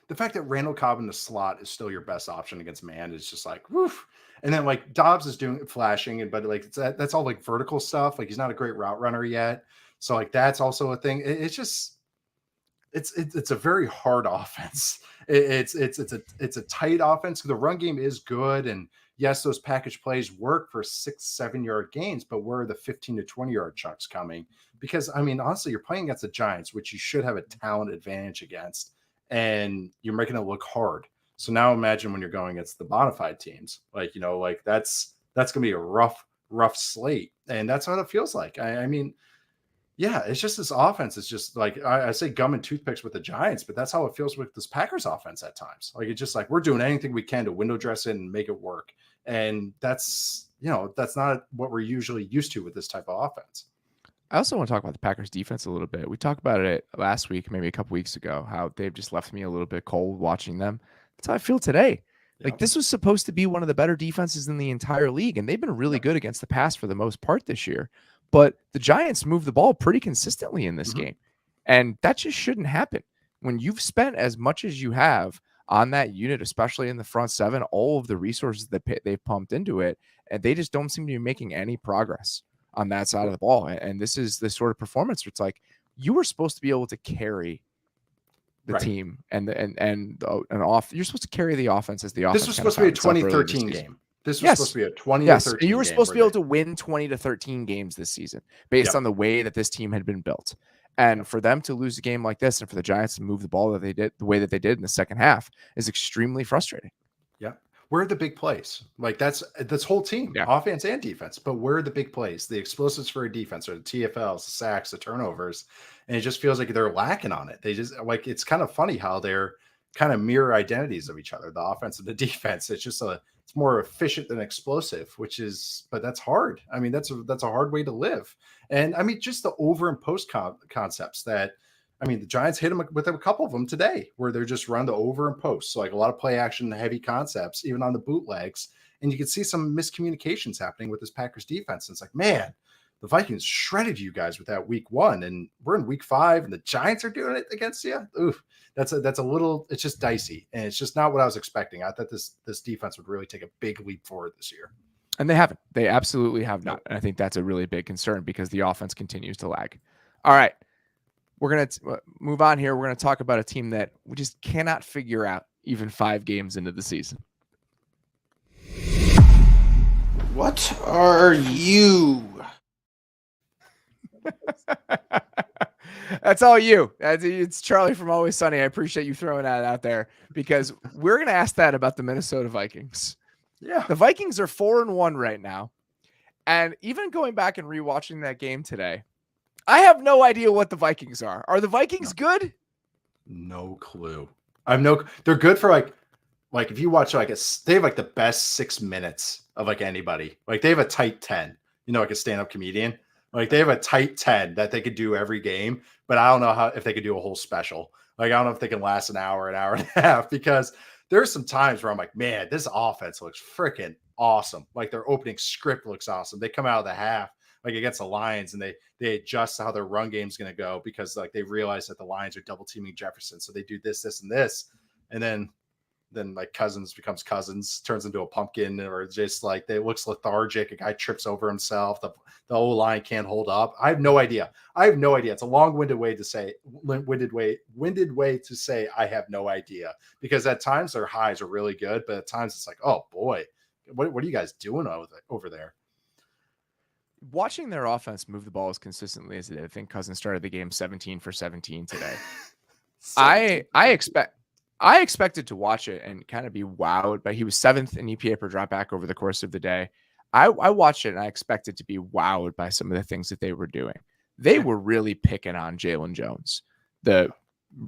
the fact that Randall Cobb in the slot is still your best option against man is just like, woof. And then like Dobbs is doing flashing, but like that's all like vertical stuff. Like he's not a great route runner yet. So like that's also a thing. It's just, it's a very hard offense. It's a tight offense. The run game is good, and yes, those package plays work for 6-7 yard gains, but where are the 15 to 20 yard chunks coming? Because I mean, honestly, you're playing against the Giants, which you should have a talent advantage against, and you're making it look hard. So now imagine when you're going against the bona fide teams, like, you know, like that's going to be a rough slate, and that's what it feels like. I mean. Yeah, it's just this offense. It's just like I say gum and toothpicks with the Giants, but that's how it feels with this Packers offense at times. Like it's just like we're doing anything we can to window dress it and make it work. And that's, you know, that's not what we're usually used to with this type of offense. I also want to talk about the Packers defense a little bit. We talked about it last week, maybe a couple weeks ago, how they've just left me a little bit cold watching them. That's how I feel today. Like this was supposed to be one of the better defenses in the entire league, and they've been really good against the pass for the most part this year. But the Giants move the ball pretty consistently in this game. And that just shouldn't happen. When you've spent as much as you have on that unit, especially in the front seven, all of the resources that they've pumped into it, and they just don't seem to be making any progress on that side of the ball. And this is the sort of performance where it's like you were supposed to be able to carry the team and off. You're supposed to carry the offense as the offense. This was supposed to be a 2013 game. This was supposed to be a 20 to 13 you were supposed to be able to win 20 to 13 games this season based on the way that this team had been built. And for them to lose a game like this and for the Giants to move the ball that they did the way that they did in the second half is extremely frustrating. Yeah. Where are the big plays? Like that's this whole team, offense and defense, but where are the big plays? The explosives for a defense or the TFLs, the sacks, the turnovers. And it just feels like they're lacking on it. They just like, it's kind of funny how they're kind of mirror identities of each other, the offense and the defense. It's just it's more efficient than explosive, but that's hard. I mean, that's a hard way to live. And I mean, just the over and post concepts that, I mean, the Giants hit them with a couple of them today where they're just run the over and post. So like a lot of play action, heavy concepts, even on the bootlegs. And you can see some miscommunications happening with this Packers defense. And it's like, man, the Vikings shredded you guys with that week 1, and we're in week 5, and the Giants are doing it against you. Oof, that's a little. It's just dicey, and it's just not what I was expecting. I thought this defense would really take a big leap forward this year, and they haven't. They absolutely have not, and I think that's a really big concern because the offense continues to lag. All right, we're gonna move on here. We're gonna talk about a team that we just cannot figure out even 5 games into the season. What are you? That's all you. It's Charlie from Always Sunny. I appreciate you throwing that out there because we're going to ask that about the Minnesota Vikings. Yeah. The Vikings are 4-1 right now. And even going back and rewatching that game today, I have no idea what the Vikings are. Are the Vikings good? No clue. They're good for like if you watch they have like the best 6 minutes of like anybody. Like they have a tight 10, like a stand-up comedian. Like they have a tight 10 that they could do every game, but I don't know if they could do a whole special. Like, I don't know if they can last an hour and a half, because there's some times where I'm like, man, this offense looks freaking awesome. Like their opening script looks awesome. They come out of the half, like against the Lions, and they adjust how their run game is going to go because like they realize that the Lions are double teaming Jefferson. So they do this, and this, and then like Cousins becomes Cousins, turns into a pumpkin, or just like it looks lethargic. A guy trips over himself. The O-line can't hold up. I have no idea. It's a long-winded way to say I have no idea, because at times their highs are really good, but at times it's like, oh boy, what are you guys doing over there? Watching their offense move the ball as consistently as it did. I think Cousins started the game 17 for 17 today. I expected to watch it and kind of be wowed, but he was 7th in EPA per dropback over the course of the day. I watched it and I expected to be wowed by some of the things that they were doing. They were really picking on Jalen Jones, the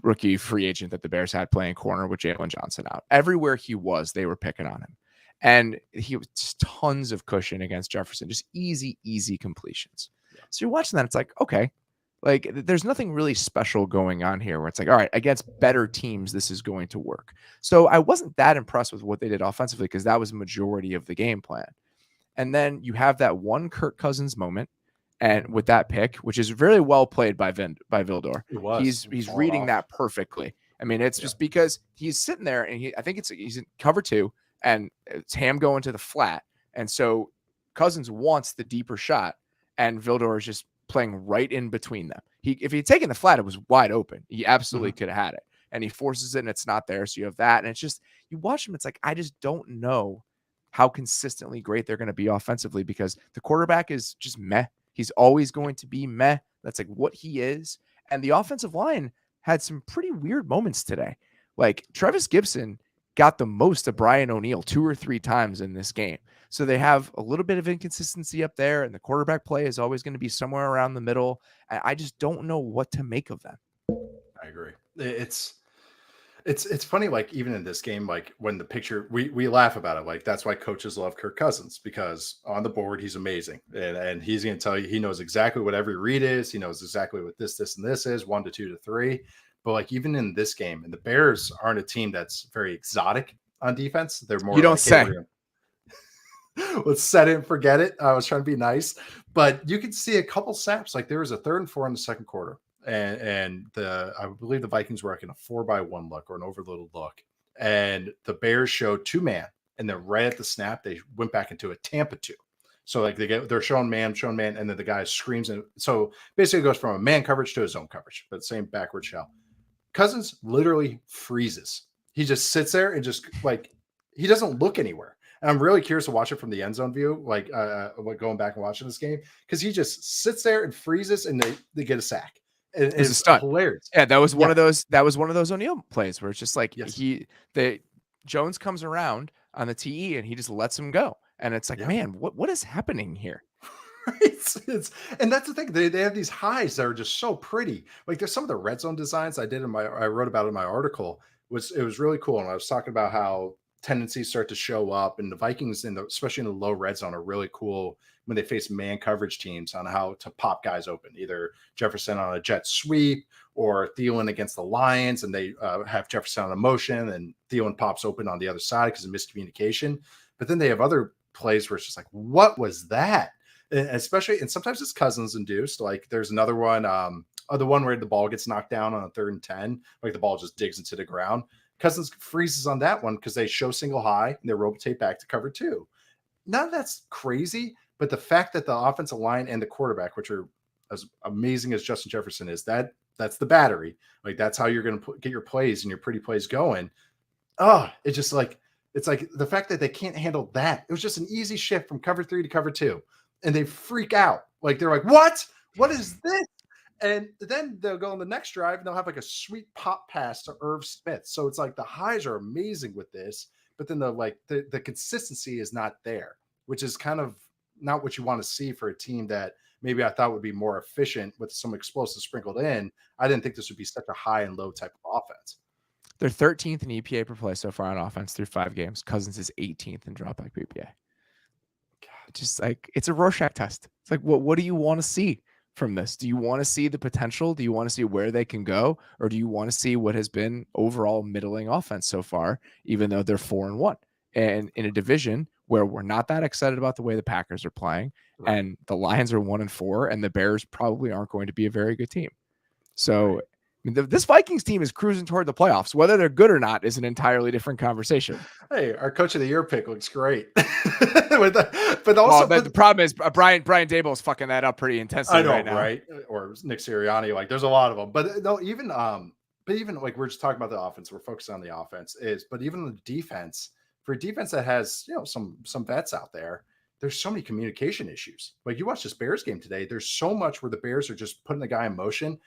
rookie free agent that the Bears had playing corner with Jalen Johnson out. Everywhere he was, they were picking on him. And he was just tons of cushion against Jefferson, just easy completions. Yeah. So you're watching that, it's like, okay, like there's nothing really special going on here where it's like, all right, against better teams, this is going to work. So I wasn't that impressed with what they did offensively, because that was the majority of the game plan. And then you have that one Kirk Cousins moment, and with that pick, which is very well played by Vildor. He's reading that perfectly. I mean, it's just because he's sitting there, and I think he's in cover 2, and it's Ham going to the flat. And so Cousins wants the deeper shot, and Vildor is just playing right in between them. If he had taken the flat, it was wide open. He absolutely could have had it. And he forces it, and it's not there. So you have that. And it's just, you watch him, it's like, I just don't know how consistently great they're going to be offensively, because the quarterback is just meh. He's always going to be meh. That's like what he is. And the offensive line had some pretty weird moments today. Like Trevis Gibson got the most of Brian O'Neill 2 or 3 times in this game. So they have a little bit of inconsistency up there, and the quarterback play is always going to be somewhere around the middle. And I just don't know what to make of them. I agree. It's funny, like even in this game, like when the picture, we laugh about it. Like that's why coaches love Kirk Cousins, because on the board, he's amazing. And he's going to tell you, he knows exactly what every read is. He knows exactly what this, and this is 1 to 2 to 3. But like even in this game, and the Bears aren't a team that's very exotic on defense. They're more, you don't like, say. Hey, let's set it and forget it. I was trying to be nice, but you could see a couple snaps. Like there was a 3rd and 4 in the second quarter. And I believe the Vikings were like in a 4-by-1 look, or an overloaded look. And the Bears showed 2-man. And then right at the snap, they went back into a Tampa 2. So like they're showing man, and then the guy screams. And so basically it goes from a man coverage to a zone coverage, but same backward shell. Cousins literally freezes. He just sits there and just like, he doesn't look anywhere. And I'm really curious to watch it from the end zone view, like going back and watching this game, because he just sits there and freezes, and they get a sack. It's a stunt. Hilarious. Yeah, that was one of those. That was one of those O'Neill plays where it's just like Jones comes around on the TE and he just lets him go, and it's like, man, what is happening here? And that's the thing. They have these highs that are just so pretty. Like there's some of the red zone designs I wrote about in my article. It was really cool, and I was talking about how tendencies start to show up, and the Vikings, especially in the low red zone, are really cool when they face man coverage teams on how to pop guys open, either Jefferson on a jet sweep or Thielen against the Lions, and they have Jefferson on a motion and Thielen pops open on the other side because of miscommunication. But then they have other plays where it's just like, what was that? And especially, and sometimes it's Cousins induced. Like there's another one, the one where the ball gets knocked down on a 3rd and 10, like the ball just digs into the ground. Cousins freezes on that one because they show single high and they rotate back to cover 2. None of that's crazy, but the fact that the offensive line and the quarterback, which are as amazing as Justin Jefferson is, that's the battery. Like that's how you're going to get your plays and your pretty plays going. Oh, it's just like, it's like the fact that they can't handle that. It was just an easy shift from cover 3 to cover 2, and they freak out. Like they're like, what is this? And then they'll go on the next drive and they'll have like a sweet pop pass to Irv Smith. So it's like the highs are amazing with this, but then the consistency is not there, which is kind of not what you want to see for a team that maybe I thought would be more efficient with some explosives sprinkled in. I didn't think this would be such a high and low type of offense. They're 13th in EPA per play so far on offense through 5 games. Cousins is 18th in dropback EPA. God, just like it's a Rorschach test. It's like, what do you want to see from this? Do you want to see the potential? Do you want to see where they can go? Or do you want to see what has been overall middling offense so far, even though they're 4-1 and in a division where we're not that excited about the way the Packers are playing, right, and the Lions are 1-4 and the Bears probably aren't going to be a very good team. So right, I mean, this Vikings team is cruising toward the playoffs. Whether they're good or not is an entirely different conversation. Hey, our coach of the year pick looks great. But also, the problem is Brian Dable is fucking that up pretty intensely right now. Right? Or Nick Sirianni. Like, there's a lot of them. But no, even like we're just talking about the offense. We're focused on the offense. But even the defense, for a defense that has some vets out there, there's so many communication issues. Like you watch this Bears game today. There's so much where the Bears are just putting the guy in motion.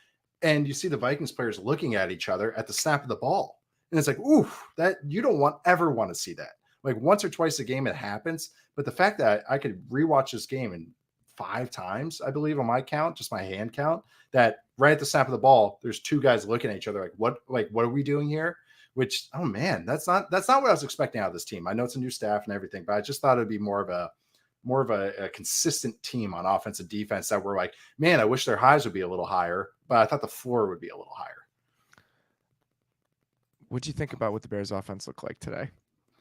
And you see the Vikings players looking at each other at the snap of the ball. And it's like, ooh, that you don't ever want to see that. Like once or twice a game it happens. But the fact that I could rewatch this game in 5 times, I believe on my count, just my hand count, that right at the snap of the ball, there's 2 guys looking at each other like, what are we doing here? Which, oh man, that's not what I was expecting out of this team. I know it's a new staff and everything, but I just thought it'd be more of a consistent team on offense and defense that were like, man, I wish their highs would be a little higher, but I thought the floor would be a little higher. What'd you think about what the Bears offense looked like today?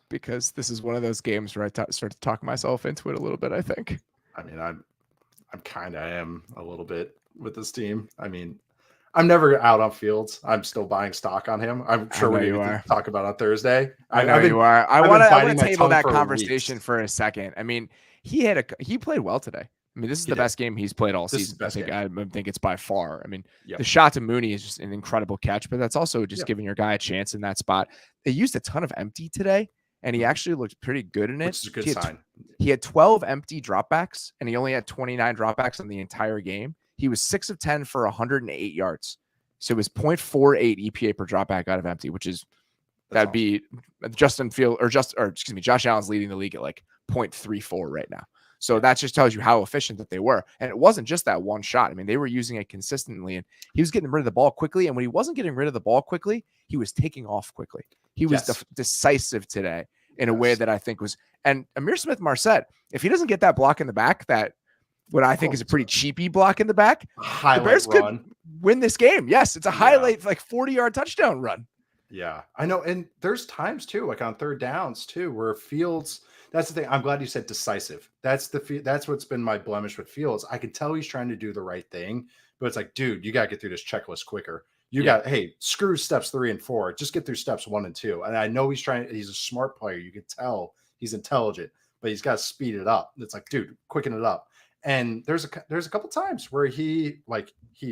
Because this is one of those games where I start to talk myself into it a little bit, I think. I mean, I'm kind of am a little bit with this team. I mean, I'm never out on Fields. I'm still buying stock on him. I'm sure we're going to talk about on Thursday. I know you are. I want to table that conversation for a second. I mean, he played well today. I mean, this is the best game he's played all season. I think it's by far. I mean, the shot to Mooney is just an incredible catch, but that's also just giving your guy a chance in that spot. They used a ton of empty today, and he actually looked pretty good in it. Which is a good sign. He had 12 empty dropbacks, and he only had 29 dropbacks in the entire game. He was 6 of 10 for 108 yards. So it was 0.48 EPA per dropback out of empty, which is that'd be Josh Allen's leading the league at like 0.34 right now. So that just tells you how efficient that they were. And it wasn't just that one shot. I mean, they were using it consistently, and he was getting rid of the ball quickly. And when he wasn't getting rid of the ball quickly, he was taking off quickly. He was decisive today in a way that I think was, and Amir Smith-Marset, if he doesn't get that block in the back, that what I think is a pretty cheapy block in the back, the Bears could win this game. Yes, it's a highlight, like 40-yard touchdown run. Yeah, I know. And there's times too, like on third downs too, where Fields, that's the thing. I'm glad you said decisive. That's what's been my blemish with Fields. I can tell he's trying to do the right thing, but it's like, dude, you got to get through this checklist quicker. Hey, screw steps 3 and 4. Just get through steps 1 and 2. And I know he's a smart player. You can tell he's intelligent, but he's got to speed it up. It's like, dude, quicken it up. And there's a couple times where he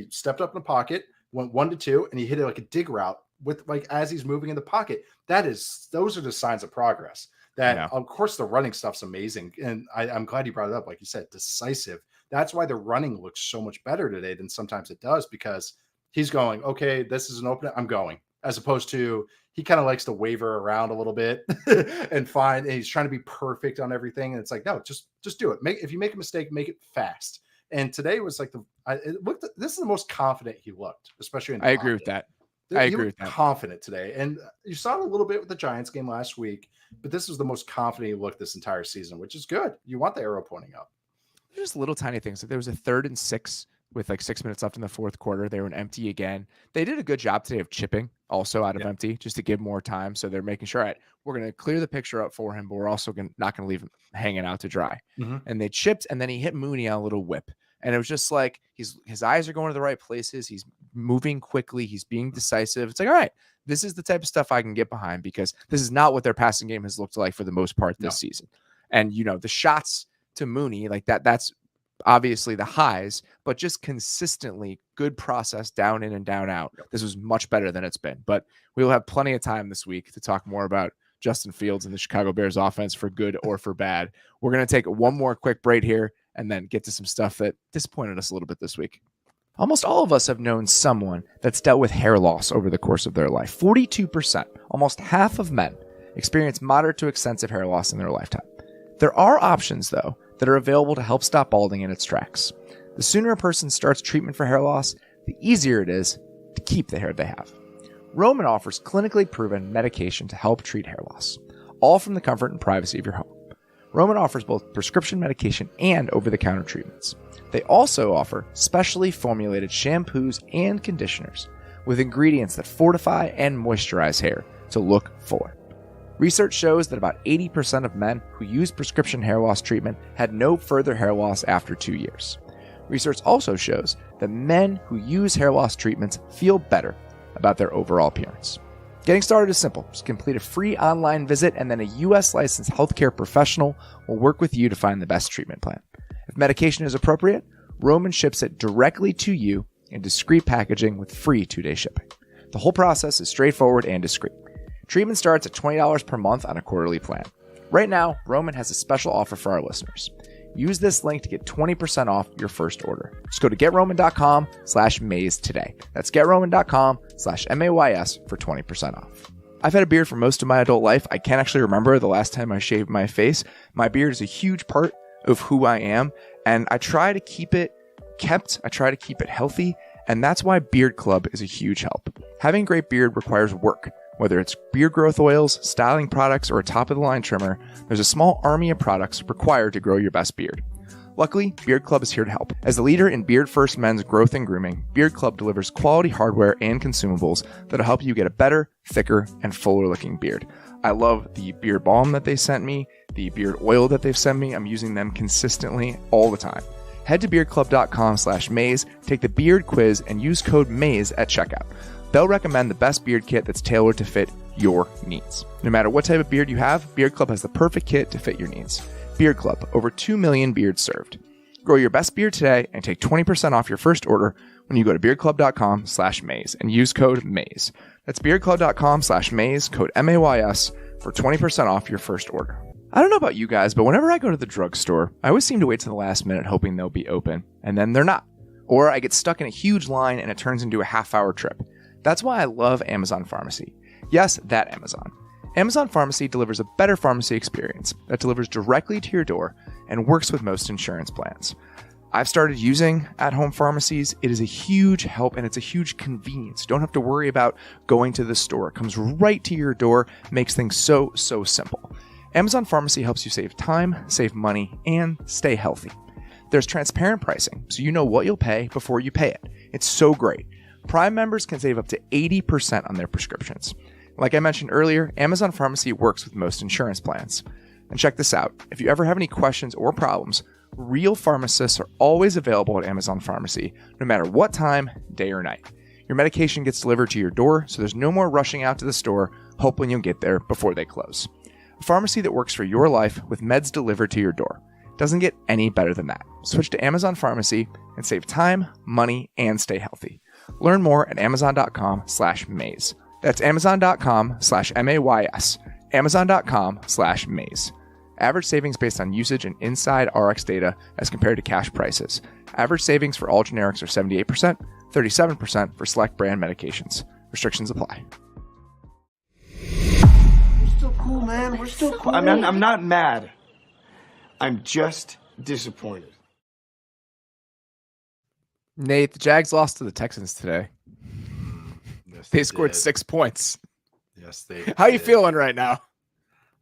stepped up in the pocket, went 1 to 2, and he hit it like a dig route with like as he's moving in the pocket. Those are the signs of progress. Of course, the running stuff's amazing, and I'm glad you brought it up. Like you said, decisive. That's why the running looks so much better today than sometimes it does, because he's going, okay, this is an opening, I'm going, as opposed to he kind of likes to waver around a little bit and he's trying to be perfect on everything. And it's like, no, just do it. If you make a mistake, make it fast. And today was like this is the most confident he looked, especially in the I agree with that. I You agree were with that. confident today. And you saw it a little bit with the Giants game last week, but this was the most confident you looked this entire season, which is good. You want the arrow pointing up. Just little tiny things. Like there was a 3rd and 6 with like 6 minutes left in the fourth quarter. They were an empty again. They did a good job today of chipping also out of empty just to give more time. So they're making sure, all right, we're going to clear the picture up for him, but we're also not going to leave him hanging out to dry. And they chipped, and then he hit Mooney on a little whip. And it was just like his eyes are going to the right places. He's moving quickly. He's being decisive. It's like, all right, this is the type of stuff I can get behind, because this is not what their passing game has looked like for the most part this season. And, the shots to Mooney, like that's obviously the highs, but just consistently good process down in and down out. This was much better than it's been, but we will have plenty of time this week to talk more about Justin Fields and the Chicago Bears offense for good or for bad. We're going to take one more quick break here and then get to some stuff that disappointed us a little bit this week. Almost all of us have known someone that's dealt with hair loss over the course of their life. 42%, almost half of men, experience moderate to extensive hair loss in their lifetime. There are options, though, that are available to help stop balding in its tracks. The sooner a person starts treatment for hair loss, the easier it is to keep the hair they have. Roman offers clinically proven medication to help treat hair loss, all from the comfort and privacy of your home. Roman offers both prescription medication and over-the-counter treatments. They also offer specially formulated shampoos and conditioners with ingredients that fortify and moisturize hair to look fuller. Research shows that about 80% of men who use prescription hair loss treatment had no further hair loss after 2 years. Research also shows that men who use hair loss treatments feel better about their overall appearance. Getting started is simple. Just complete a free online visit, and then a U.S. licensed healthcare professional will work with you to find the best treatment plan. If medication is appropriate, Roman ships it directly to you in discreet packaging with free 2-day shipping. The whole process is straightforward and discreet. Treatment starts at $20 per month on a quarterly plan. Right now, Roman has a special offer for our listeners. Use this link to get 20% off your first order. Just go to GetRoman.com/maze today. That's GetRoman.com/MAYS for 20% off. I've had a beard for most of my adult life. I can't actually remember the last time I shaved my face. My beard is a huge part of who I am, and I try to keep it kept. I try to keep it healthy, and that's why Beard Club is a huge help. Having a great beard requires work. Whether it's beard growth oils, styling products, or a top-of-the-line trimmer, there's a small army of products required to grow your best beard. Luckily, Beard Club is here to help. As the leader in beard-first men's growth and grooming, Beard Club delivers quality hardware and consumables that'll help you get a better, thicker, and fuller-looking beard. I love the beard balm that they sent me, the beard oil that they've sent me. I'm using them consistently all the time. Head to beardclub.com/maze, take the beard quiz, and use code MAZE at checkout. They'll recommend the best beard kit that's tailored to fit your needs. No matter what type of beard you have, Beard Club has the perfect kit to fit your needs. Beard Club, over 2 million beards served. Grow your best beard today and take 20% off your first order when you go to beardclub.com/maze and use code MAZE. That's beardclub.com/maze, code MAYS for 20% off your first order. I don't know about you guys, but whenever I go to the drugstore, I always seem to wait to the last minute hoping they'll be open, and then they're not. Or I get stuck in a huge line and it turns into a half-hour trip. That's why I love Amazon Pharmacy. Yes, that Amazon. Amazon Pharmacy delivers a better pharmacy experience that delivers directly to your door and works with most insurance plans. I've started using at-home pharmacies. It is a huge help and it's a huge convenience. You don't have to worry about going to the store. It comes right to your door, makes things so simple. Amazon Pharmacy helps you save time, save money, and stay healthy. There's transparent pricing, so you know what you'll pay before you pay it. It's so great. Prime members can save up to 80% on their prescriptions. Like I mentioned earlier, Amazon Pharmacy works with most insurance plans. And check this out. If you ever have any questions or problems, real pharmacists are always available at Amazon Pharmacy, no matter what time, day or night. Your medication gets delivered to your door, so there's no more rushing out to the store, hoping you'll get there before they close. A pharmacy that works for your life with meds delivered to your door. Doesn't get any better than that. Switch to Amazon Pharmacy and save time, money, and stay healthy. Learn more at amazon.com/maze. That's amazon.com/mays. Amazon.com/maze. Average savings based on usage and inside RX data as compared to cash prices. Average savings for all generics are 78%, 37% for select brand medications. Restrictions apply. We're still cool, man. We're still cool. I'm not mad. I'm just disappointed. Nate, the Jags lost to the Texans today. Yes, They scored did. 6 points. Yes, they How you did. feeling right now?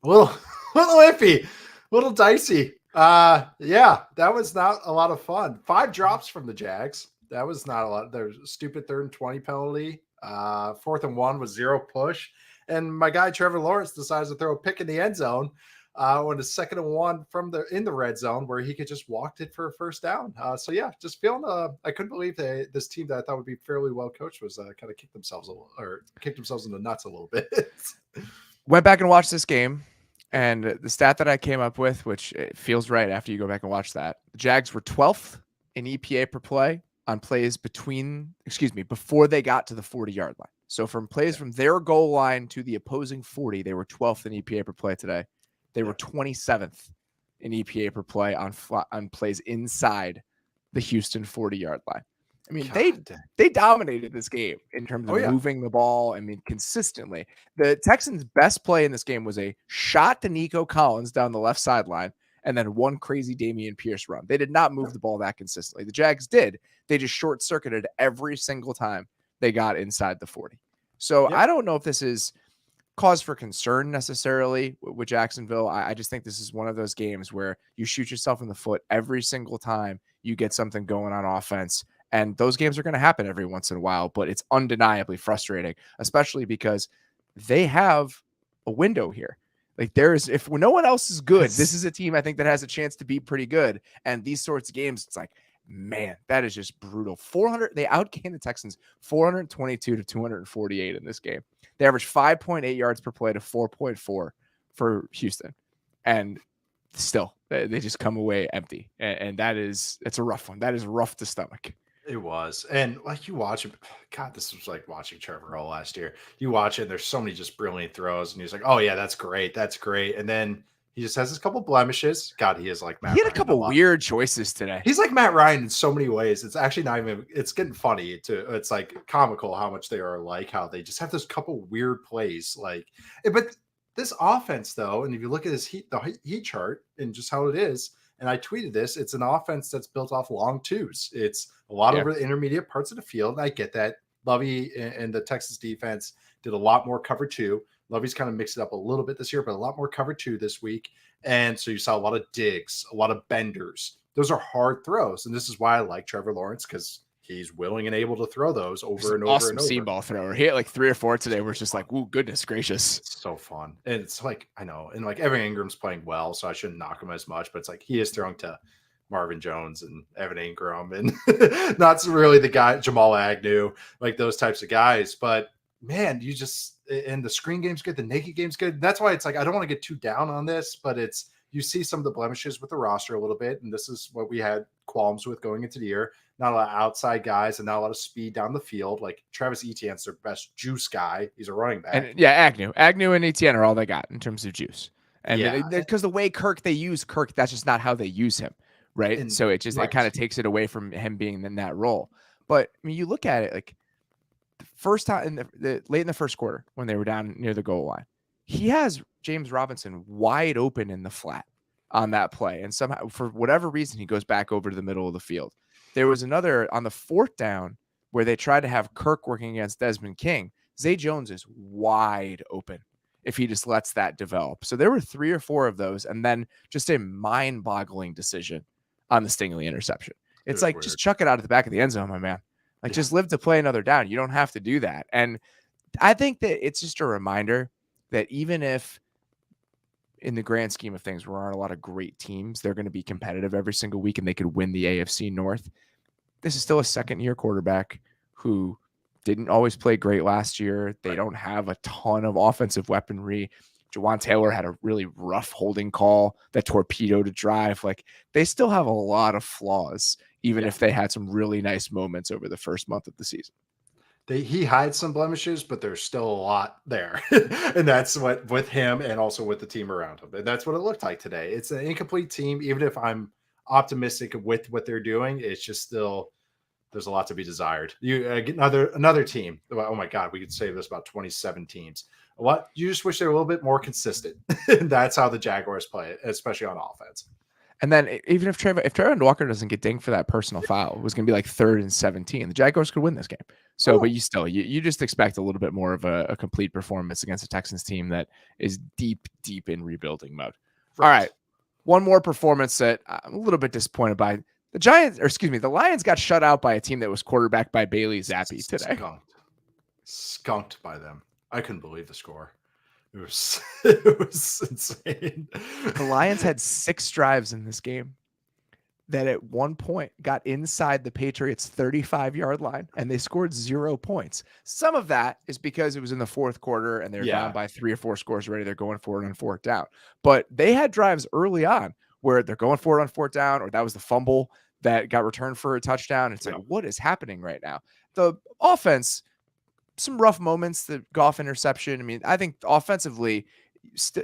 A little iffy, a little dicey. Yeah, that was not a lot of fun. 5 drops from the Jags. That was not a lot. There's a stupid 3rd and 20 penalty. 4th and 1 was 0 push. And my guy Trevor Lawrence decides to throw a pick in the end zone when it's 2nd and 1 in the red zone where he could just walked it for a first down. So yeah, just feeling. I couldn't believe this team that I thought would be fairly well coached was kind of kicked themselves in the nuts a little bit. Went back and watched this game, and the stat that I came up with, which it feels right after you go back and watch that, the Jags were 12th in EPA per play on plays before they got to the 40-yard line. So from plays from their goal line to the opposing 40, they were 12th in EPA per play today. They were 27th in EPA per play on plays inside the Houston 40-yard line. I mean, they dominated this game in terms of moving the ball. I mean, consistently. The Texans' best play in this game was a shot to Nico Collins down the left sideline and then one crazy Dameon Pierce run. They did not move the ball that consistently. The Jags did. They just short-circuited every single time they got inside the 40. So I don't know if this is cause for concern necessarily with Jacksonville. I just think this is one of those games where you shoot yourself in the foot every single time you get something going on offense. And those games are going to happen every once in a while, but it's undeniably frustrating, especially because they have a window here. Like if no one else is good, this is a team I think that has a chance to be pretty good. And these sorts of games, it's like, man, that is just brutal. They outgained the Texans 422 to 248 in this game. They averaged 5.8 yards per play to 4.4 for Houston. And still, they just come away empty. And it's a rough one. That is rough to stomach. It was. And like you watch it, God, this was like watching Trevor Roll last year. You watch it, there's so many just brilliant throws, and he's like, oh, yeah, that's great. That's great. And then he just has a couple blemishes. God, he is like Matt Ryan. He had a couple weird choices today. He's like Matt Ryan in so many ways. It's actually not even, it's getting funny. It's like comical how much they are like, how they just have those couple weird plays. Like, but this offense, though, and if you look at the heat chart and just how it is, and I tweeted this, it's an offense that's built off long twos. It's a lot over the intermediate parts of the field. And I get that. Lovey and the Texas defense did a lot more cover 2. Lovey's kind of mixed it up a little bit this year, but a lot more cover 2 this week. And so you saw a lot of digs, a lot of benders. Those are hard throws. And this is why I like Trevor Lawrence, because he's willing and able to throw those over and over awesome and over. Seam ball thrower. He had like 3 or 4 today where it's just like, ooh, goodness gracious. It's so fun. And it's like, I know. And like Evan Ingram's playing well, so I shouldn't knock him as much, but it's like he is throwing to Marvin Jones and Evan Ingram and not really the guy, Jamal Agnew, like those types of guys. But man, and the screen game's good. The naked game's good. That's why it's like, I don't want to get too down on this, but you see some of the blemishes with the roster a little bit. And this is what we had qualms with going into the year. Not a lot of outside guys and not a lot of speed down the field. Like Travis Etienne's their best juice guy. He's a running back. And Agnew and Etienne are all they got in terms of juice. And because the way they use Kirk, that's just not how they use him. Right. And so it kind of takes it away from him being in that role. But I mean, you look at it like the first time late in the first quarter when they were down near the goal line, he has James Robinson wide open in the flat on that play. And somehow, for whatever reason, he goes back over to the middle of the field. There was another on the 4th down where they tried to have Kirk working against Desmond King. Zay Jones is wide open if he just lets that develop. So there were 3 or 4 of those. And then just a mind-boggling decision on the Stingley interception. It's like, just chuck it out at the back of the end zone, my man. Like, just live to play another down. You don't have to do that. And I think that it's just a reminder that even if in the grand scheme of things, there aren't a lot of great teams, they're going to be competitive every single week and they could win the AFC North. This is still a second-year quarterback who didn't always play great last year. They don't have a ton of offensive weaponry. Jawan Taylor had a really rough holding call that torpedoed a drive. Like, they still have a lot of flaws, even if they had some really nice moments over the first month of the season. He hides some blemishes, but there's still a lot there. And that's what with him and also with the team around him. And that's what it looked like today. It's an incomplete team. Even if I'm optimistic with what they're doing, it's just still, there's a lot to be desired. You get another team. Oh my God, we could say this about 27 teams. You just wish they were a little bit more consistent. And that's how the Jaguars play it, especially on offense. And then even if Trayvon Walker doesn't get dinged for that personal foul, it was going to be like 3rd and 17. The Jaguars could win this game. So, but you just expect a little bit more of a complete performance against a Texans team that is deep in rebuilding mode. Right. All right. One more performance that I'm a little bit disappointed by. The Lions got shut out by a team that was quarterbacked by Bailey Zappi today. Skunked by them. I couldn't believe the score. It was insane. The Lions had 6 drives in this game that at one point got inside the Patriots' 35-yard line, and they scored 0 points. Some of that is because it was in the 4th quarter and they're down by 3 or 4 scores already. They're going for it on 4th down. But they had drives early on where they're going for it on 4th down, or that was the fumble that got returned for a touchdown. It's like, what is happening right now? The offense, some rough moments, the Goff interception. I mean, I think offensively,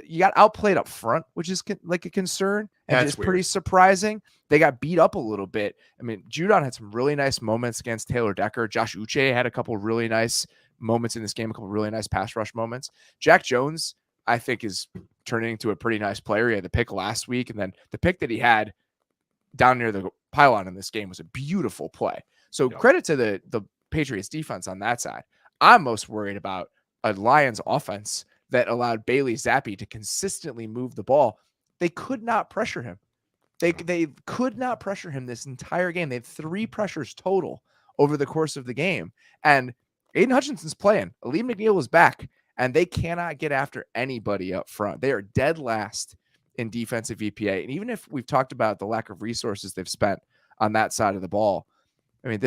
you got outplayed up front, which is like a concern, and it's pretty surprising. They got beat up a little bit. I mean, Judon had some really nice moments against Taylor Decker. Josh Uche had a couple of really nice moments in this game, a couple of really nice pass rush moments. Jack Jones, I think, is turning into a pretty nice player. He had the pick last week, and then the pick that he had down near the pylon in this game was a beautiful play. So credit to the Patriots defense on that side. I'm most worried about a Lions offense that allowed Bailey Zappi to consistently move the ball. They could not pressure him. They could not pressure him this entire game. They had 3 pressures total over the course of the game. And Aiden Hutchinson's playing. Aleem McNeil is back, and they cannot get after anybody up front. They are dead last in defensive EPA. And even if we've talked about the lack of resources they've spent on that side of the ball, I mean,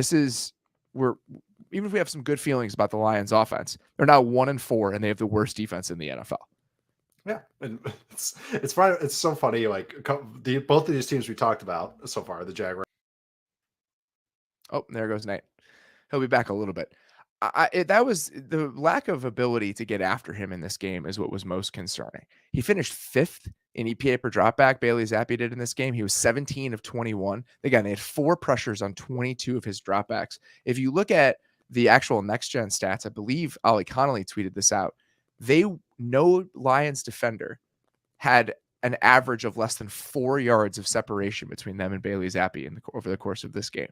even if we have some good feelings about the Lions offense, they're now 1-4 and they have the worst defense in the NFL. Yeah. And it's funny. It's so funny. Like both of these teams we talked about so far, the Jaguars. Oh, there goes Nate. He'll be back a little bit. That was the lack of ability to get after him in this game is what was most concerning. He finished 5th in EPA per dropback. Bailey Zappi did in this game. He was 17 of 21. Again, they had 4 pressures on 22 of his dropbacks. If you look at the actual next gen stats, I believe Ollie Connolly tweeted this out. No Lions defender had an average of less than 4 yards of separation between them and Bailey Zappi over the course of this game.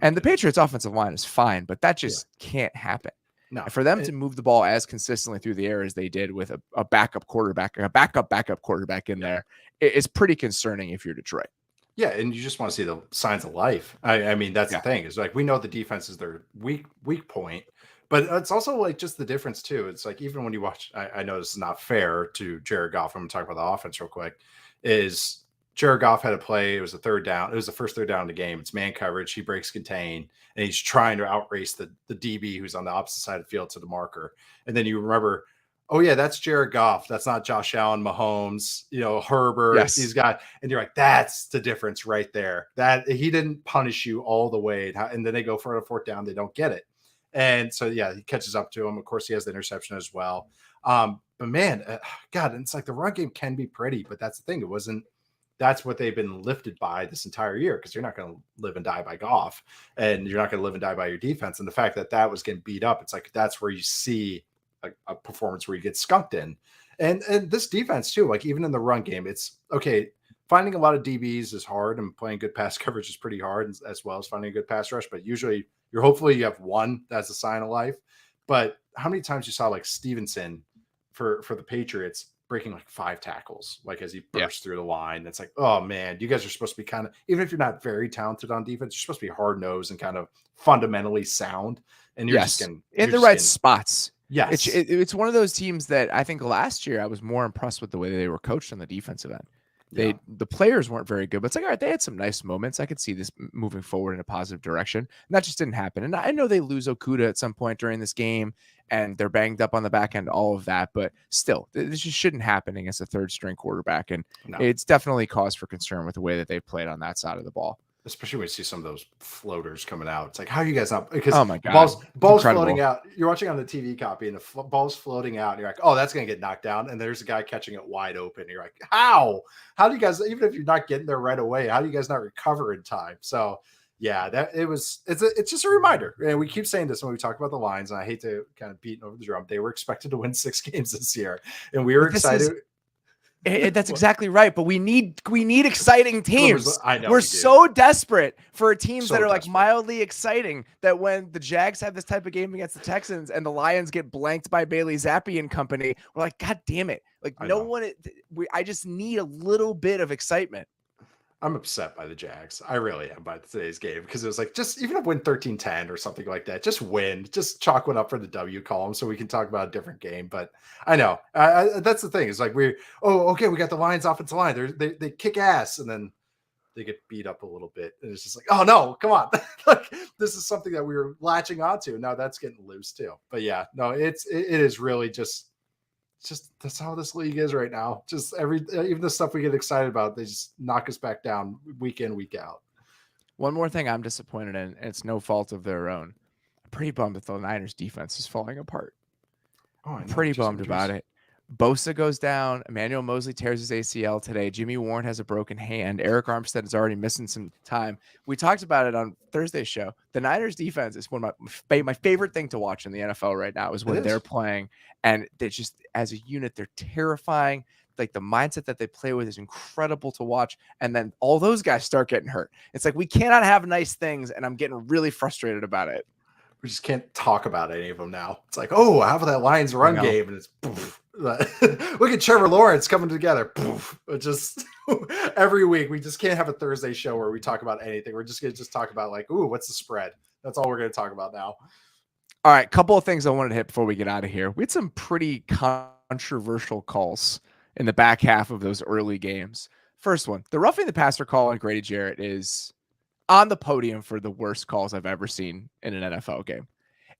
And the Patriots offensive line is fine, but that just can't happen. No, and for them to move the ball as consistently through the air as they did with a backup quarterback, a backup quarterback in there, it's pretty concerning if you're Detroit. Yeah, and you just want to see the signs of life. I mean, that's the thing. Is like we know the defense is their weak point, but it's also like just the difference too. It's like even when you watch, I know this is not fair to Jared Goff. I'm going to talk about the offense real quick. Is Jared Goff had a play. It was a 3rd down. It was the first 3rd down in the game. It's man coverage. He breaks contain, and he's trying to outrace the DB who's on the opposite side of the field to the marker. And then you remember, oh yeah, that's Jared Goff. That's not Josh Allen, Mahomes, Herbert. Yes. These guys, and you're like, that's the difference right there. That he didn't punish you all the way, and then they go for a 4th down. They don't get it, and so he catches up to him. Of course, he has the interception as well. But man, God, it's like the run game can be pretty, but that's the thing. It wasn't. That's what they've been lifted by this entire year, because you're not going to live and die by Goff, and you're not going to live and die by your defense. And the fact that was getting beat up, it's like that's where you see a performance where you get skunked in. And this defense too, like even in the run game, it's okay. Finding a lot of DBs is hard, and playing good pass coverage is pretty hard, as well as finding a good pass rush. But usually hopefully you have one that's a sign of life. But how many times you saw like Stevenson for the Patriots breaking like 5 tackles, like as he burst through the line? It's like, oh man, you guys are supposed to be kind of, even if you're not very talented on defense, you're supposed to be hard nosed and kind of fundamentally sound. And you're just getting in the right spots. Yes. It's one of those teams that I think last year I was more impressed with the way they were coached on the defensive end. The players weren't very good, but it's like, all right, they had some nice moments. I could see this moving forward in a positive direction. And that just didn't happen. And I know they lose Okuda at some point during this game, and they're banged up on the back end, all of that. But still, this just shouldn't happen against a 3rd string quarterback. And it's definitely cause for concern with the way that they've played on that side of the ball. Especially when you see some of those floaters coming out. It's like, how are you guys not? Because oh my God, balls floating out. You're watching on the TV copy, and the ball's floating out, and you're like, oh, that's going to get knocked down. And there's a guy catching it wide open. And you're like, how? How do you guys, even if you're not getting there right away, how do you guys not recover in time? So yeah, it's just a reminder. And we keep saying this when we talk about the Lions, and I hate to kind of beat over the drum. They were expected to win 6 games this year, and we were excited. That's exactly right. But we need exciting teams. I know We're we do. so desperate for teams So that are like desperate. mildly exciting that when the Jags have this type of game against the Texans and the Lions get blanked by Bailey Zappi and company, we're like, God damn it. Like I just need a little bit of excitement. I'm upset by the Jags. I really am by today's game because it was like, just even if win 13-10 or something like that, just win, just chalk one up for the W column so we can talk about a different game. But I know that's the thing. It's like we got the Lions offensive line. They kick ass and then they get beat up a little bit. And it's just like, oh no, come on. Like this is something that we were latching onto. Now that's getting loose too. But yeah, no, it is really just that's how this league is right now. Just even the stuff we get excited about, they just knock us back down week in, week out. One more thing I'm disappointed in, and it's no fault of their own. I'm pretty bummed that the Niners defense is falling apart. I'm pretty bummed about it. Bosa goes down. Emmanuel Mosley tears his ACL today. Jimmy Warren has a broken hand. Eric Armstead is already missing some time. We talked about it on Thursday's show. The Niners defense is one of my favorite thing to watch in the NFL right now is when they're playing. And they just, as a unit, they're terrifying. Like the mindset that they play with is incredible to watch. And then all those guys start getting hurt. It's like, we cannot have nice things. And I'm getting really frustrated about it. We just can't talk about any of them now. It's like, oh, how about that Lions run game? And it's poof. Look at Trevor Lawrence coming together. Poof. It just every week we just can't have a Thursday show where we talk about anything. We're just gonna talk about like, ooh, what's the spread? That's all we're gonna talk about now. All right, couple of things I wanted to hit before we get out of here. We had some pretty controversial calls in the back half of those early games. First one, the roughing the passer call on Grady Jarrett is on the podium for the worst calls I've ever seen in an NFL game.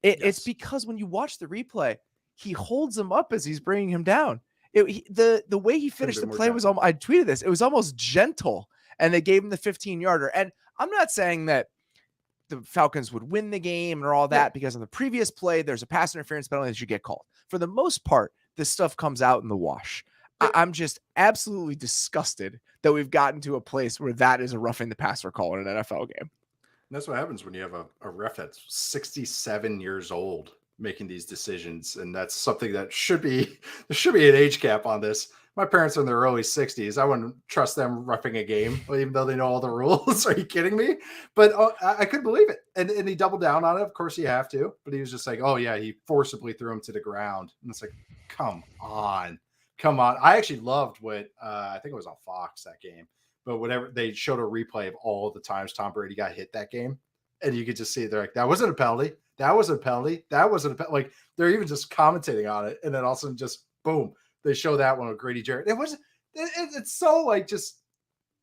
It's because when you watch the replay, he holds him up as he's bringing him down. The way he finished the play was almost, I tweeted this, it was almost gentle, and they gave him the 15-yarder. And I'm not saying that the Falcons would win the game or all that, because on the previous play, there's a pass interference penalty that should get called. For the most part, this stuff comes out in the wash. I'm just absolutely disgusted that we've gotten to a place where that is a roughing the passer call in an NFL game. And that's what happens when you have a ref that's 67 years old making these decisions. And that's something that there should be an age cap on this. My parents are in their early 60s. I wouldn't trust them roughing a game, even though they know all the rules. Are you kidding me? But I couldn't believe it. And he doubled down on it. Of course you have to. But he was just like, oh, yeah, he forcibly threw him to the ground. And it's like, come on. I actually loved what I think it was on Fox that game. But whatever, they showed a replay of all the times Tom Brady got hit that game. And you could just see it. They're like, that wasn't a penalty. That wasn't a penalty. That wasn't a penalty. Like, they're even just commentating on it. And then all of a sudden, just boom, they show that one with Grady Jarrett. It's so just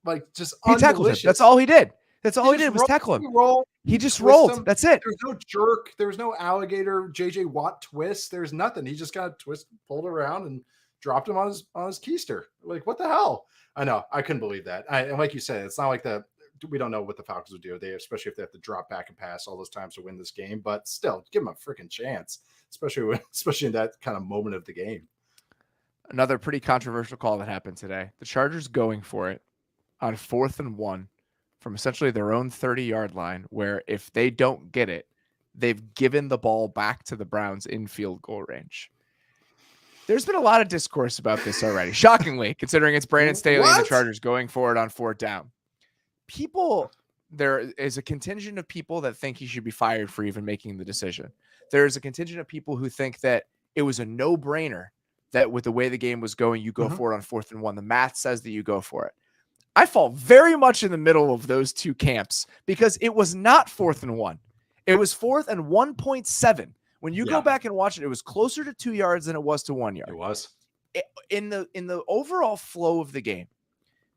he tackled him. That's all he did. That's all he did was tackle him. He just rolled. That's it. There's no jerk. There was no alligator JJ Watt twist. There's nothing. He just got pulled around and dropped him on his keister. Like, what the hell? I know. I couldn't believe that. And like you said, it's not like we don't know what the Falcons would do. Especially if they have to drop back and pass all those times to win this game. But still, give them a freaking chance, especially in that kind of moment of the game. Another pretty controversial call that happened today. The Chargers going for it on 4th and 1 from essentially their own 30-yard line, where if they don't get it, they've given the ball back to the Browns in field goal range. There's been a lot of discourse about this already, shockingly, considering it's Brandon Staley and the Chargers going for it on 4th down. There is a contingent of people that think he should be fired for even making the decision. There's a contingent of people who think that it was a no-brainer that with the way the game was going, you go for it on 4th and 1. The math says that you go for it. I fall very much in the middle of those two camps because it was not 4th and 1. It was 4th and 1.7. When you go back and watch it, it was closer to 2 yards than it was to 1 yard. It was. In the overall flow of the game,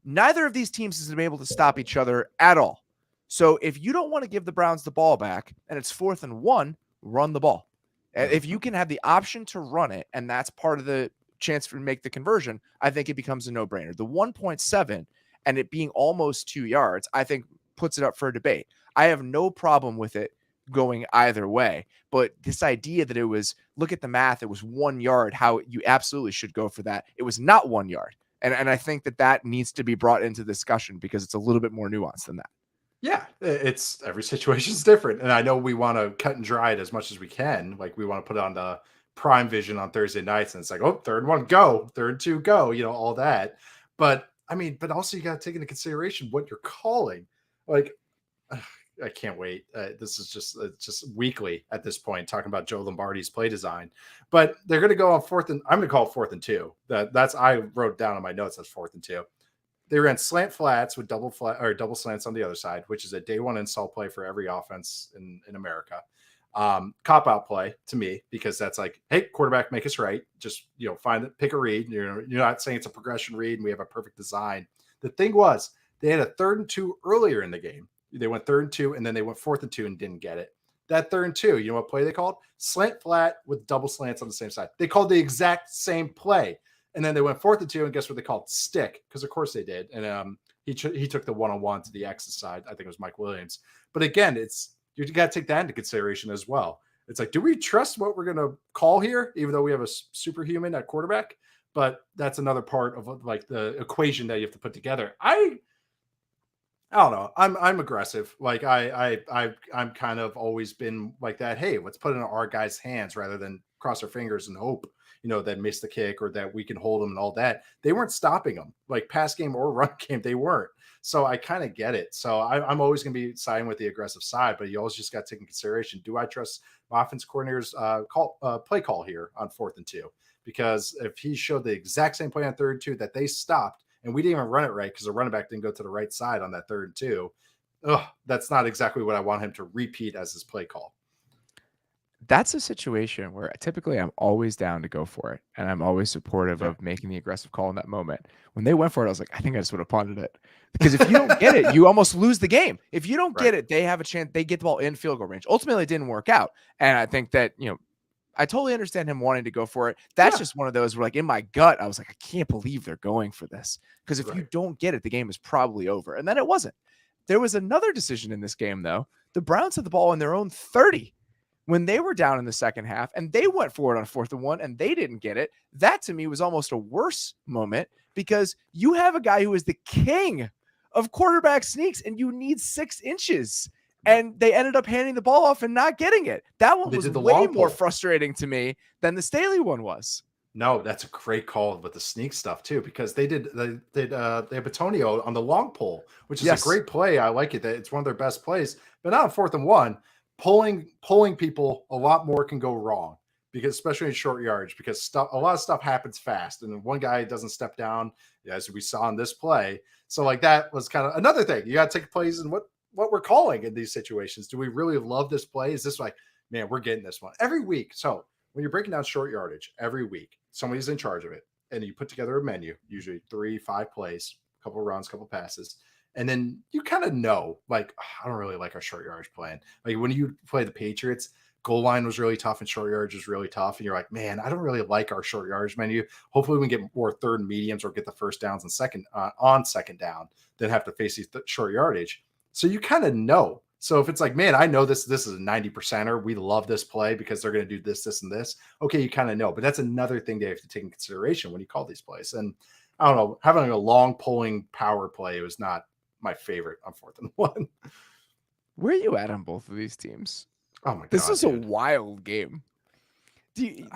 neither of these teams has been able to stop each other at all. So if you don't want to give the Browns the ball back and it's 4th and 1, run the ball. If you can have the option to run it, and that's part of the chance for to make the conversion, I think it becomes a no-brainer. The 1.7 and it being almost 2 yards, I think puts it up for a debate. I have no problem with it going either way, but this idea that it was, look at the math, it was 1 yard, how you absolutely should go for that. It was not 1 yard. And I think that needs to be brought into discussion because it's a little bit more nuanced than that. Yeah, it's every situation is different. And I know we want to cut and dry it as much as we can. Like we want to put on the prime vision on Thursday nights, and it's like, oh, third one, go, third two, go, all that. But I mean, but also you got to take into consideration what you're calling. Like, I can't wait. This is just weekly at this point, talking about Joe Lombardi's play design. But they're going to go on I'm going to call it 4th and 2. That's I wrote down on my notes as 4th and 2. They ran slant flats with double slants on the other side, which is a day one install play for every offense in America. Cop out play to me, because that's like, hey, quarterback, make us right. Just, pick a read. You're not saying it's a progression read and we have a perfect design. The thing was, they had a 3rd and 2 earlier in the game. They went 3rd and 2, and then they went 4th and 2 and didn't get it. That 3rd and 2, you know what play they called? Slant flat with double slants on the same side. They called the exact same play. And then they went 4th and 2, and guess what they called? Stick, because of course they did. And he took the one-on-one to the X's side. I think it was Mike Williams. But again, you got to take that into consideration as well. It's like, do we trust what we're going to call here, even though we have a superhuman at quarterback? But that's another part of like the equation that you have to put together. I don't know. I'm aggressive. Like I'm kind of always been like that. Hey, let's put it in our guys' hands rather than cross our fingers and hope, that miss the kick or that we can hold them and all that. They weren't stopping them, like pass game or run game. They weren't. So I kind of get it. So I'm always going to be siding with the aggressive side, but you always just got to take in consideration. Do I trust my offense coordinator's play call here on 4th and 2? Because if he showed the exact same play on 3rd and 2 that they stopped, and we didn't even run it right because the running back didn't go to the right side on that 3rd and 2. That's not exactly what I want him to repeat as his play call. That's a situation where typically I'm always down to go for it. And I'm always supportive of making the aggressive call in that moment. When they went for it, I was like, I think I just would have punted it. Because if you don't get it, you almost lose the game. If you don't get it, they have a chance. They get the ball in field goal range. Ultimately, it didn't work out. And I think that, I totally understand him wanting to go for it. That's just one of those where, like, in my gut, I was like, I can't believe they're going for this. Because if you don't get it, the game is probably over. And then it wasn't. There was another decision in this game, though. The Browns had the ball in their own 30 when they were down in the second half, and they went for it on 4th and 1, and they didn't get it. That, to me, was almost a worse moment, because you have a guy who is the king of quarterback sneaks, and you need 6 inches. And they ended up handing the ball off and not getting it. That one was way more frustrating to me than the Staley one was. No, that's a great call with the sneak stuff too, because they have Batonio on the long pull, which is a great play. I like it. It's one of their best plays, but now on 4th and 1, pulling people a lot more can go wrong, because especially in short yardage, because a lot of stuff happens fast, and one guy doesn't step down, as we saw in this play. So like that was kind of another thing. You got to take plays and what we're calling in these situations. Do we really love this play? Is this like, man, we're getting this one every week? So when you're breaking down short yardage every week, somebody's in charge of it, and you put together a menu, usually 3-5 plays, a couple of runs, a couple of passes. And then you kind of know, like, I don't really like our short yardage plan. Like when you play the Patriots, goal line was really tough and short yardage was really tough. And you're like, man, I don't really like our short yardage menu. Hopefully we can get more 3rd and mediums or get the first downs and second down, then have to face these short yardage. So you kind of know. So if it's like, man, I know this is a 90%er. We love this play because they're going to do this, this, and this. Okay, you kind of know. But that's another thing they have to take in consideration when you call these plays. And I don't know, having a long pulling power play was not my favorite on 4th and 1. Where are you at on both of these teams? Oh my God, this is a wild game.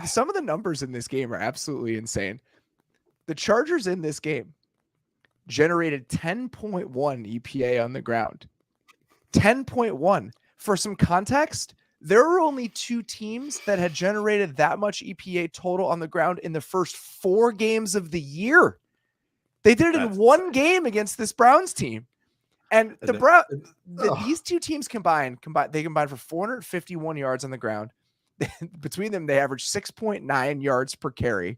Some of the numbers in this game are absolutely insane. The Chargers in this game generated 10.1 EPA on the ground. 10.1. For some context, there were only 2 teams that had generated that much EPA total on the ground in the first 4 games of the year. They did it in one game against this Browns team. And these 2 teams combined for 451 yards on the ground. Between them, they averaged 6.9 yards per carry.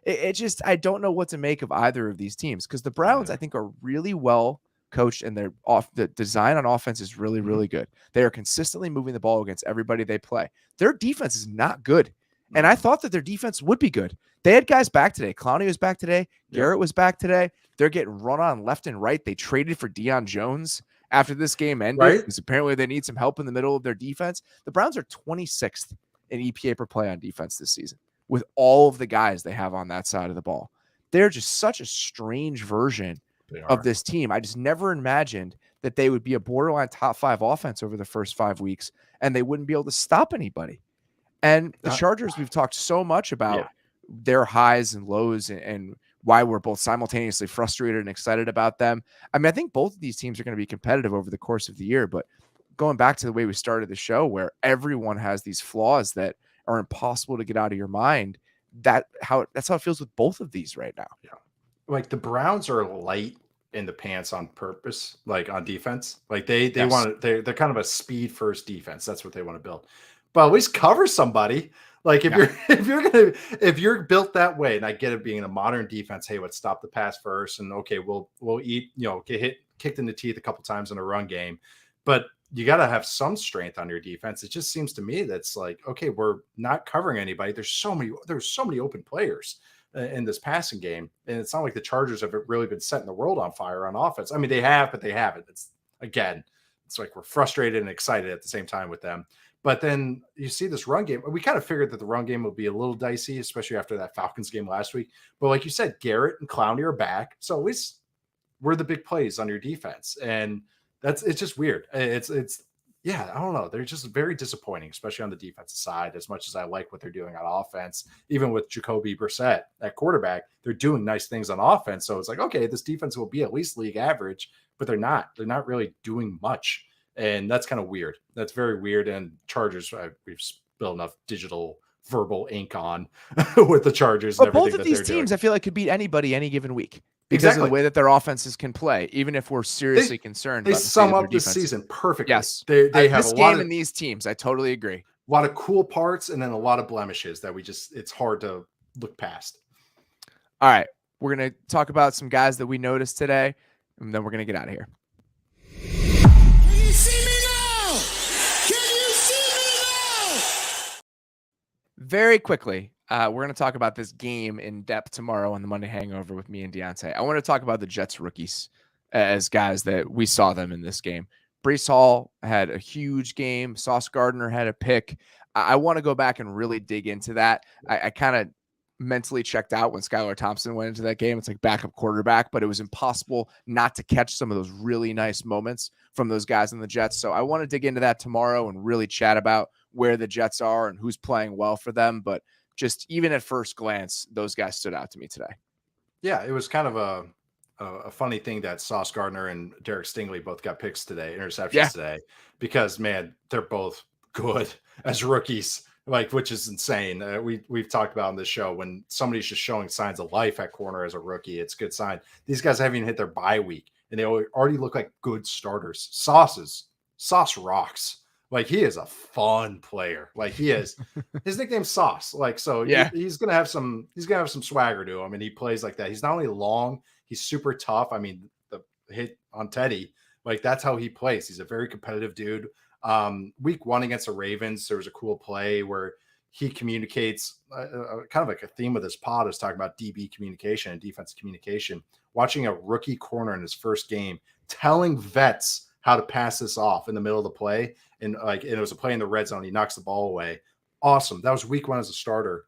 I don't know what to make of either of these teams, because the Browns, I think, are really well coached, and the design on offense is really, really good. They are consistently moving the ball against everybody they play. Their defense is not good. And I thought that their defense would be good. They had guys back today. Clowney was back today. Garrett was back today. They're getting run on left and right. They traded for Deion Jones after this game ended, because apparently they need some help in the middle of their defense. The Browns are 26th in EPA per play on defense this season, with all of the guys they have on that side of the ball. They're just such a strange version of this team. I just never imagined that they would be a borderline top 5 offense over the first 5 weeks, and they wouldn't be able to stop anybody. And the Chargers, we've talked so much about their highs and lows and why we're both simultaneously frustrated and excited about them. I mean, I think both of these teams are going to be competitive over the course of the year, but going back to the way we started the show where everyone has these flaws that are impossible to get out of your mind, that's how it feels with both of these right now. Yeah. Like the Browns are light in the pants on purpose, like on defense. Like they want to, they're kind of a speed first defense. That's what they want to build. But at least cover somebody. Like if you're built that way, and I get it being a modern defense, hey, let's stop the pass first, and okay, we'll eat, get kicked in the teeth a couple times in a run game. But you got to have some strength on your defense. It just seems to me that's like, okay, we're not covering anybody. There's so many open players in this passing game. And it's not like the Chargers have really been setting the world on fire on offense. I mean, they have, but they haven't. It's like we're frustrated and excited at the same time with them. But then you see this run game. We kind of figured that the run game would be a little dicey, especially after that Falcons game last week. But like you said, Garrett and Clowney are back. So at least we're the big plays on your defense. And it's just weird. I don't know. They're just very disappointing, especially on the defensive side, as much as I like what they're doing on offense. Even with Jacoby Brissett at quarterback, they're doing nice things on offense. So it's like, okay, this defense will be at least league average, but they're not. They're not really doing much. And that's kind of weird. That's very weird. And Chargers, we've spilled enough digital verbal ink on with the Chargers. But both of these teams, I feel like, could beat anybody any given week. Because of the way that their offenses can play, even if we're seriously concerned. They sum up the season perfectly. Yes, they have this game and these teams. I totally agree. A lot of cool parts and then a lot of blemishes that it's hard to look past. All right, we're gonna talk about some guys that we noticed today, and then we're gonna get out of here. Can you see me now? Can you see me now? Very quickly. We're going to talk about this game in depth tomorrow on the Monday Hangover with me and Deontay. I want to talk about the Jets rookies as guys that we saw them in this game. Breece Hall had a huge game. Sauce Gardner had a pick. I want to go back and really dig into that. I kind of mentally checked out when Skylar Thompson went into that game. It's like backup quarterback, but it was impossible not to catch some of those really nice moments from those guys in the Jets. So I want to dig into that tomorrow and really chat about where the Jets are and who's playing well for them. But just even at first glance, those guys stood out to me today. Yeah, it was kind of a funny thing that Sauce Gardner and Derek Stingley both got picks today, interceptions today, because, man, they're both good as rookies, which is insane. We've talked about on this show when somebody's just showing signs of life at corner as a rookie, it's a good sign. These guys haven't even hit their bye week, and they already look like good starters. Sauce rocks. Like, he is a fun player. Like, he is. His nickname's Sauce. Like, so he's gonna have some swagger to him, and he plays like that. He's not only long, he's super tough. I mean, the hit on Teddy, like, that's how he plays. He's a very competitive dude. Week 1 against the Ravens, there was a cool play where he communicates kind of like a theme of this pod is talking about DB communication and defensive communication. Watching a rookie corner in his first game, telling vets how to pass this off in the middle of the play. And it was a play in the red zone. He knocks the ball away. Awesome. That was week 1 as a starter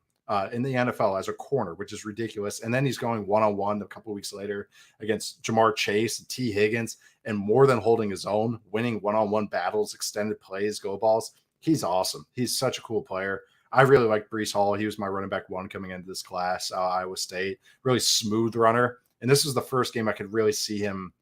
in the NFL as a corner, which is ridiculous. And then he's going one-on-one a couple of weeks later against Jamar Chase and T. Higgins, and more than holding his own, winning one-on-one battles, extended plays, go balls. He's awesome. He's such a cool player. I really like Breece Hall. He was my running back 1 coming into this class, Iowa State. Really smooth runner. And this was the first game I could really see him.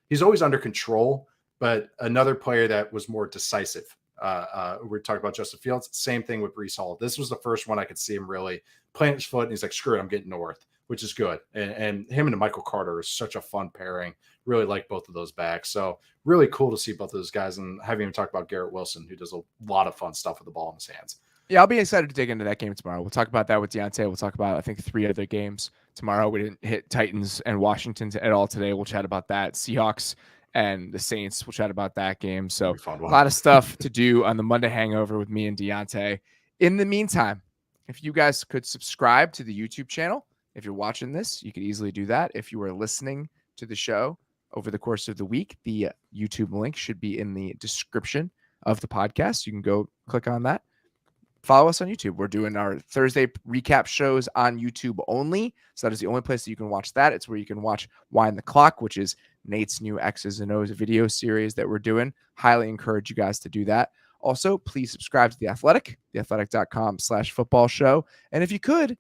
He's always under control, but another player that was more decisive. We're talking about Justin Fields. Same thing with Breece Hall. This was the first one I could see him really plant his foot, and he's like, screw it, I'm getting north, which is good. And him and Michael Carter is such a fun pairing. Really like both of those backs. So really cool to see both of those guys, and haven't even talked about Garrett Wilson, who does a lot of fun stuff with the ball in his hands. Yeah, I'll be excited to dig into that game tomorrow. We'll talk about that with Deontay. We'll talk about, I think, 3 other games tomorrow. We didn't hit Titans and Washington at all today. We'll chat about that. Seahawks and the Saints. We'll chat about that game. So a lot of stuff to do on the Monday Hangover with me and Deontay. In the meantime, if you guys could subscribe to the YouTube channel, if you're watching this, you could easily do that. If you are listening to the show over the course of the week, the YouTube link should be in the description of the podcast. You can go click on that. Follow us on YouTube. We're doing our Thursday recap shows on YouTube only. So that is the only place that you can watch that. It's where you can watch Wind the Clock, which is Nate's new X's and O's video series that we're doing. Highly encourage you guys to do that. Also, please subscribe to The Athletic, theathletic.com/football show. And if you could,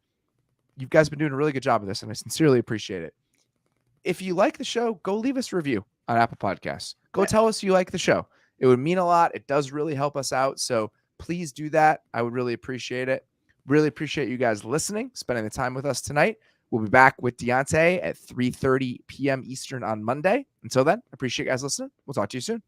you guys have been doing a really good job of this, and I sincerely appreciate it. If you like the show, go leave us a review on Apple Podcasts. Go tell us you like the show. It would mean a lot. It does really help us out. So please do that. I would really appreciate it. Really appreciate you guys listening, spending the time with us tonight. We'll be back with Deontay at 3:30 p.m. Eastern on Monday. Until then, appreciate you guys listening. We'll talk to you soon.